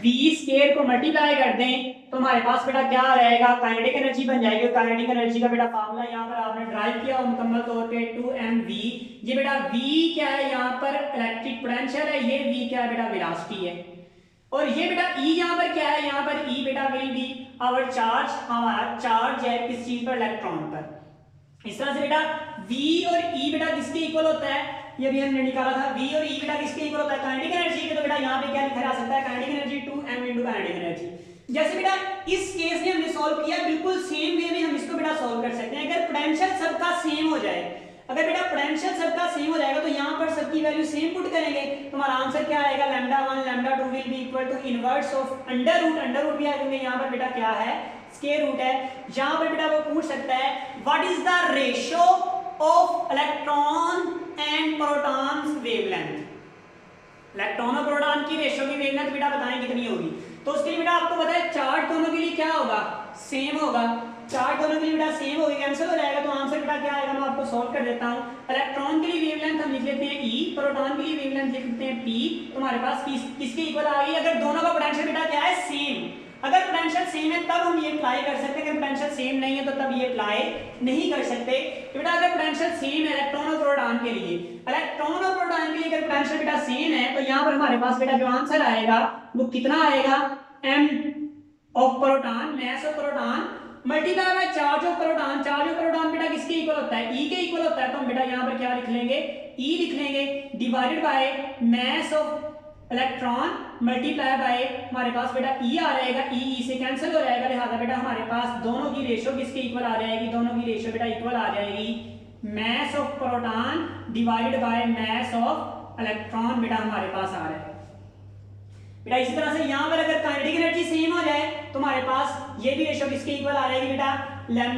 v स्क्वायर को मल्टीप्लाई कर दें तो हमारे पास बेटा क्या रहेगा, काइनेटिक एनर्जी बन जाएगी। काइनेटिक एनर्जी का बेटा फार्मूला यहाँ पर आपने ड्राइव किया और मुकम्मल तौर पे 2mv। ये बेटा v क्या है, यहाँ पर इलेक्ट्रिक पोटेंशियल है, ये v क्या है बेटा वेलोसिटी है, और ये बेटा E यहाँ पर क्या है, यहाँ पर E बेटा विल बी आवर चार्ज, हमारा चार्ज है किस चीज पर, इलेक्ट्रॉन पर। इस तरह से बेटा V और E बेटा किसके इक्वल होता है, ये भी हमने निकाला था। V और E बेटा किसके इक्वल होता है, काइनेटिक एनर्जी के। तो बेटा यहाँ पे क्या लिखा जा सकता है, kinetic energy 2m × kinetic energy. जैसे बेटा इस केस में हमने सॉल्व किया, बिल्कुल सेम वे में हम इसको बेटा सॉल्व कर सकते हैं। अगर पोटेंशियल सबका सेम हो जाए, अगर बेटा पोटेंशियल सबका सेम हो जाएगा तो यहाँ पर सबकी वैल्यू सेम पुट करेंगे तो हमारा आंसर क्या आएगा, λ1 λ2 will be equal to inverse of under root भी आएगा क्योंकि यहाँ पर बेटा क्या है, स्क्वायर रूट है। यहाँ पर बेटा वो पूछ सकता है what is the ratio of electron and protons wavelength, electron और प्रोटॉन की रेशियो की वेवलेंथ बेटा बताएं कितनी होगी। तो उसके लिए बेटा आपको पता है चार्ज दोनों के लिए क्या होगा, सेम होगा। चार्ज दोनों के लिए बेटा सेम होगी, कैंसिल हो जाएगा तो आंसर बेटा क्या आएगा, मैं आपको सॉल्व कर देता हूं। इलेक्ट्रॉन के लिए वेवलेंथ हम लिख लेते हैं E, प्रोटॉन के लिए वेवलेंथ लिख लेते हैं P। तो हमारे पास किसके इक्वल आ गई, अगर दोनों का पोटेंशियल बेटा क्या है, सेम। अगर पोटेंशियल सेम है तब हम ये अप्लाई कर सकते हैं, अगर पोटेंशियल सेम नहीं है तो तब ये अप्लाई नहीं कर सकते। तो बेटा अगर पोटेंशियल सेम है इलेक्ट्रॉन और प्रोटॉन के लिए, इलेक्ट्रॉन और प्रोटॉन के लिए अगर पोटेंशियल बेटा सेम है तो यहाँ पर हमारे पास बेटा जो आंसर आएगा वो कितना आएगा, m of proton, mass of proton multiply by charge of proton. Charge of proton बेटा किसके इक्वल होता है, E के इक्वल होता है। तो हम बेटा यहाँ पर क्या लिख लेंगे, E लिख लेंगे divided by mass of electron multiply bye, हमारे पास बेटा E आ जाएगा, E से कैंसिल हो जाएगा। लिहाजा बेटा हमारे पास दोनों की रेशियो किसके इक्वल आ जाएगी, दोनों की रेशियो बेटा इक्वल आ जाएगी मास of proton divided by mass of electron बेटा हमारे पास आ रहा है। बेटा इसी तरह से यहाँ पर अगर काइनेटिक एनर्जी सेम हो जाए तो हमारे पास ये भी रेशियो किसके इक्वल आ जाएगी बेटा, λ2/λ1,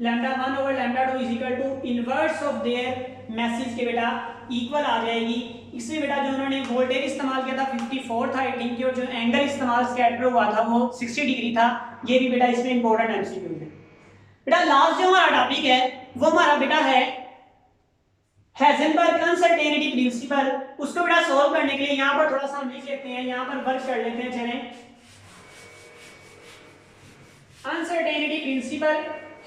λ1/λ2 is equal to inverse of their masses के बेटा इक्वल आ जाएगी। इसमें बेटा जो उन्होंने वोल्टेज इस्तेमाल किया था 54 था 18 की, और जो एंगल इस्तेमाल स्कैटर हुआ था वो 60 डिग्री था। ये भी बेटा इसमें इंपॉर्टेंट एमसीक्यू है। बेटा लास्ट जो हमारा टॉपिक है वो हमारा बेटा है हाइजेनबर्ग अनसर्टेनिटी प्रिंसिपल। उसको बेटा सॉल्व करने के लिए यहाँ पर थोड़ा सा हम लिख लेते हैं, यहाँ पर वर्क कर लेते हैं। चलें, uncertainty principle,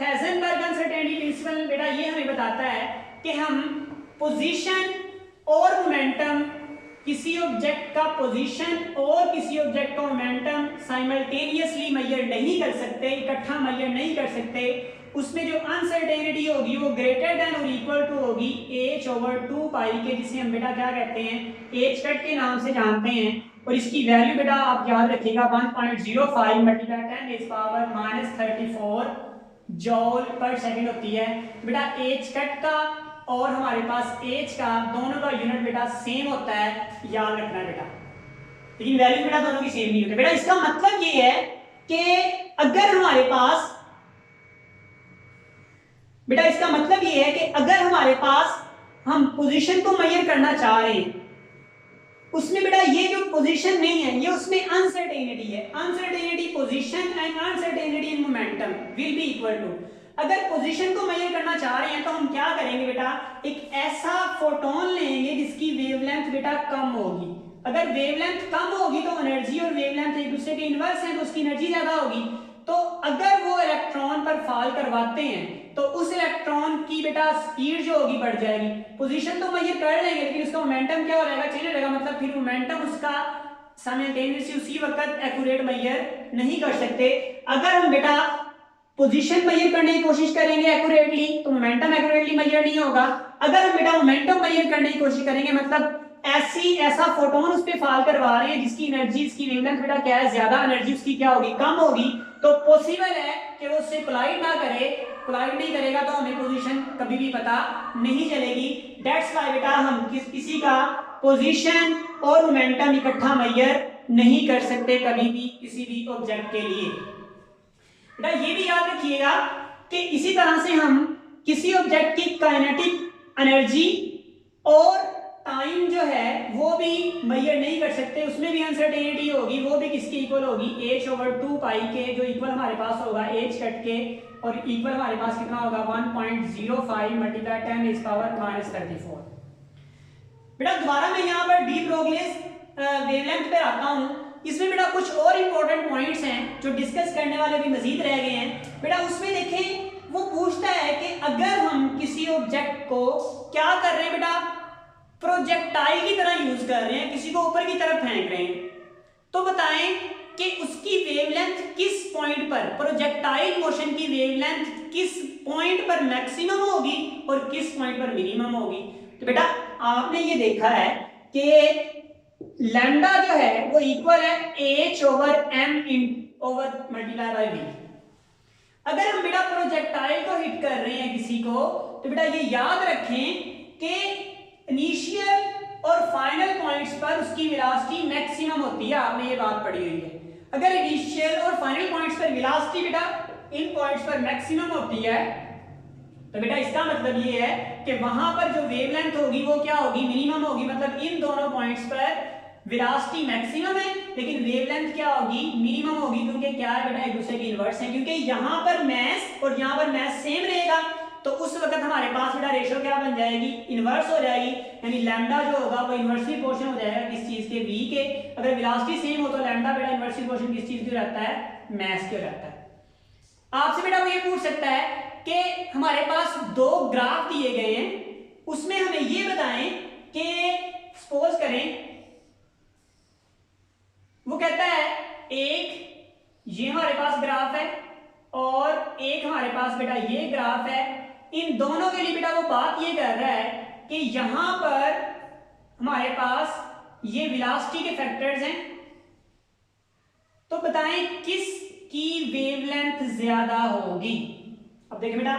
Heisenberg uncertainty principle बेटा ये हमें बताता है कि हम पोजीशन और मोमेंटम, किसी ऑब्जेक्ट का पोजीशन और किसी ऑब्जेक्ट का मोमेंटम साइमल्टेनियसली मेजर नहीं कर सकते, इकट्ठा मेजर नहीं कर सकते। उसमें जो अनसर्टेनिटी होगी वो ग्रेटर देन और इक्वल टू होगी h/2 पाई के, जिसे हम बेटा क्या कहते हैं, h कट के नाम से जानते हैं। और इसकी वैल्यू बेटा आप याद रखिएगा 1.05 मल्टीप्लाई 10⁻34 जूल पर सेकंड होती है। बेटा h कट का और हमारे पास h का दोनों का यूनिट बेटा सेम होता है, याद रखना बेटा, लेकिन वैल्यू बेटा दोनों की सेम नहीं होती। बेटा इसका मतलब ये है कि अगर हमारे पास, बेटा इसका मतलब ये है कि अगर हमारे पास हम पोजीशन को मेजर करना चाह रहे हैं, उसमें बेटा ये जो पोजीशन नहीं है, ये उसमें अनसर्टेनिटी है। Uncertainty position and uncertainty in momentum will be equal to, अगर पोजीशन को मेजर करना चाह रहे हैं तो हम क्या करेंगे बेटा, एक ऐसा फोटोन लेंगे जिसकी वेवलेंथ बेटा कम होगी। अगर वेवलेंथ कम होगी तो एनर्जी और वेवलेंथ एक दूसरे के इनवर्स हैं तो उसकी एनर्जी ज्यादा होगी। तो अगर वो इलेक्ट्रॉन पर फॉल करवाते हैं तो उस इलेक्ट्रॉन की बेटा स्पीड जो होगी बढ़ जाएगी। पोजीशन तो मेजर कर लेंगे लेकिन उसका मोमेंटम क्या हो जाएगा, चेंज हो जाएगा। मतलब फिर मोमेंटम उसका साइमल्टेनियसली उसी वक्त एक्यूरेट मेजर नहीं कर सकते। अगर हम बेटा पोजीशन मेजर करने की कोशिश करेंगे एक्यूरेटली तो मोमेंटम एक्यूरेटली मेजर नहीं होगा। अगर हम बेटा मोमेंटम मेजर करने की कोशिश करेंगे मतलब ऐसा फोटोन उस पे फॉल करवा रहे हैं जिसकी एनर्जी, इसकी वेवलेंथ बेटा क्या है, ज्यादा एनर्जी उसकी क्या होगी, कम होगी, तो पॉसिबल है कि वो उससे कोलाइड ना करे। कोलाइड नहीं करेगा तो हमें पोजीशन कभी भी पता नहीं चलेगी। दैट्स व्हाई बेटा हम किसी का पोजीशन और मोमेंटम इकट्ठा मेजर नहीं कर सकते कभी भी किसी भी ऑब्जेक्ट के लिए। बेटा ये भी याद रखिएगा कि इसी तरह से हम किसी ऑब्जेक्ट की काइनेटिक एनर्जी और टाइम जो है वो भी मेजर नहीं कर सकते, उसमें भी अनसर्टेनिटी होगी। वो भी किसके इक्वल होगी, h/2 पाई के, जो इक्वल हमारे पास होगा h कट के, और इक्वल हमारे पास कितना होगा 1.05 मल्टीप्लाई 10⁻⁻34। बेटा दोबारा मैं यहाँ पर डी ब्रोगलीस वेवलेंथ पे आता हूँ। इसमें बेटा कुछ और इंपॉर्टेंट पॉइंट्स हैं जो डिस्कस करने वाले भी मजीद रह गए हैं। बेटा उसमें देखें वो पूछता है कि अगर हम किसी ऑब्जेक्ट को क्या कर रहे हैं बेटा, प्रोजेक्टाइल की तरह यूज कर रहे हैं, किसी को ऊपर की तरफ फेंक रहे हैं, तो बताएं कि उसकी वेवलेंथ किस पॉइंट पर, प्रोजेक्टाइल मोशन की वेवलेंथ किस पॉइंट पर मैक्सिमम होगी और किस पॉइंट पर मिनिमम होगी। तो बेटा आपने ये देखा है कि लैम्डा जो है वो इक्वल है h/m मल्टीप्लाई बाय v। अगर हम बेटा प्रोजेक्टाइल को हिट कर रहे हैं किसी को, तो बेटा ये याद रखें कि इनिशियल और फाइनल पॉइंट्स पर उसकी वेलोसिटी मैक्सिमम होती है। आपने ये बात पढ़ी हुई है। अगर इनिशियल और फाइनल पॉइंट्स पर वेलोसिटी बेटा इन पॉइंट्स पर मैक्सिमम होती है, तो बेटा इसका मतलब ये है कि वहां पर जो वेवलेंथ होगी वो क्या होगी, मिनिमम होगी। मतलब इन दोनों पॉइंट्स पर वेलोसिटी मैक्सिमम है लेकिन वेवलेंथ क्या होगी, मिनिमम होगी, क्योंकि क्या है बेटा एक दूसरे के इनवर्स है। क्योंकि यहां पर मैस और यहां पर मैस सेम रहेगा तो उस वक्त हमारे पास बेटा रेशियो क्या बन जाएगी, इनवर्स हो जाएगी। यानी लैम्डा जो होगा वो इनवर्सली प्रोपोर्शन हो जाएगा किस चीज के, v के। अगर वेलोसिटी सेम हो तो लैम्डा बेटा इनवर्सली प्रोपोर्शन किस चीज के रहता है, मैस के रहता है। आपसे बेटा वो ये पूछ सकता है कि हमारे पास दो ग्राफ दिए गए हैं, उसमें हमें ये बताएं कि सपोज करें वो कहता है एक ये हमारे पास ग्राफ है और एक हमारे पास बेटा ये ग्राफ है। इन दोनों के लिए बेटा वो बात ये कर रहा है कि यहां पर हमारे पास ये वेलोसिटी के फैक्टर्स हैं, तो बताएं किस की वेवलेंथ ज्यादा होगी। अब देखिए बेटा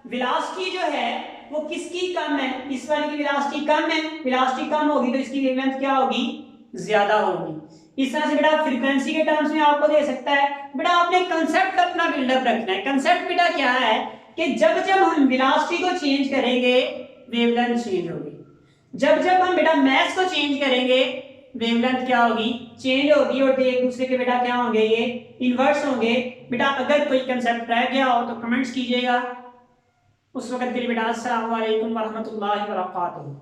वेलोसिटी जो है वो किसकी कम है, इस वाले की वेलोसिटी कम है, वेलोसिटी कम होगी तो इसकी वेवलेंथ क्या होगी, ज्यादा होगी। इस तरह से बेटा फ्रीक्वेंसी के टर्म्स में आपको दे सकता है। बेटा आपने कंसेप्ट अपना बिल्डअप रखना है। कंसेप्ट बेटा क्या है कि जब जब हम वेलोसिटी को चेंज करेंगे वेवलेंथ चेंज होगी, जब जब हम बेटा मास को चेंज करेंगे वेवलेंथ क्या होगी, चेंज होगी, और एक दूसरे के बेटा क्या होंगे, ये इनवर्स होंगे। बेटा अगर कोई कंसेप्ट रह गया हो तो कमेंट्स कीजिएगा। उस वक्त के लिए बेटा अस्सलाम वालेकुम व रहमतुल्लाहि व बरकातहू।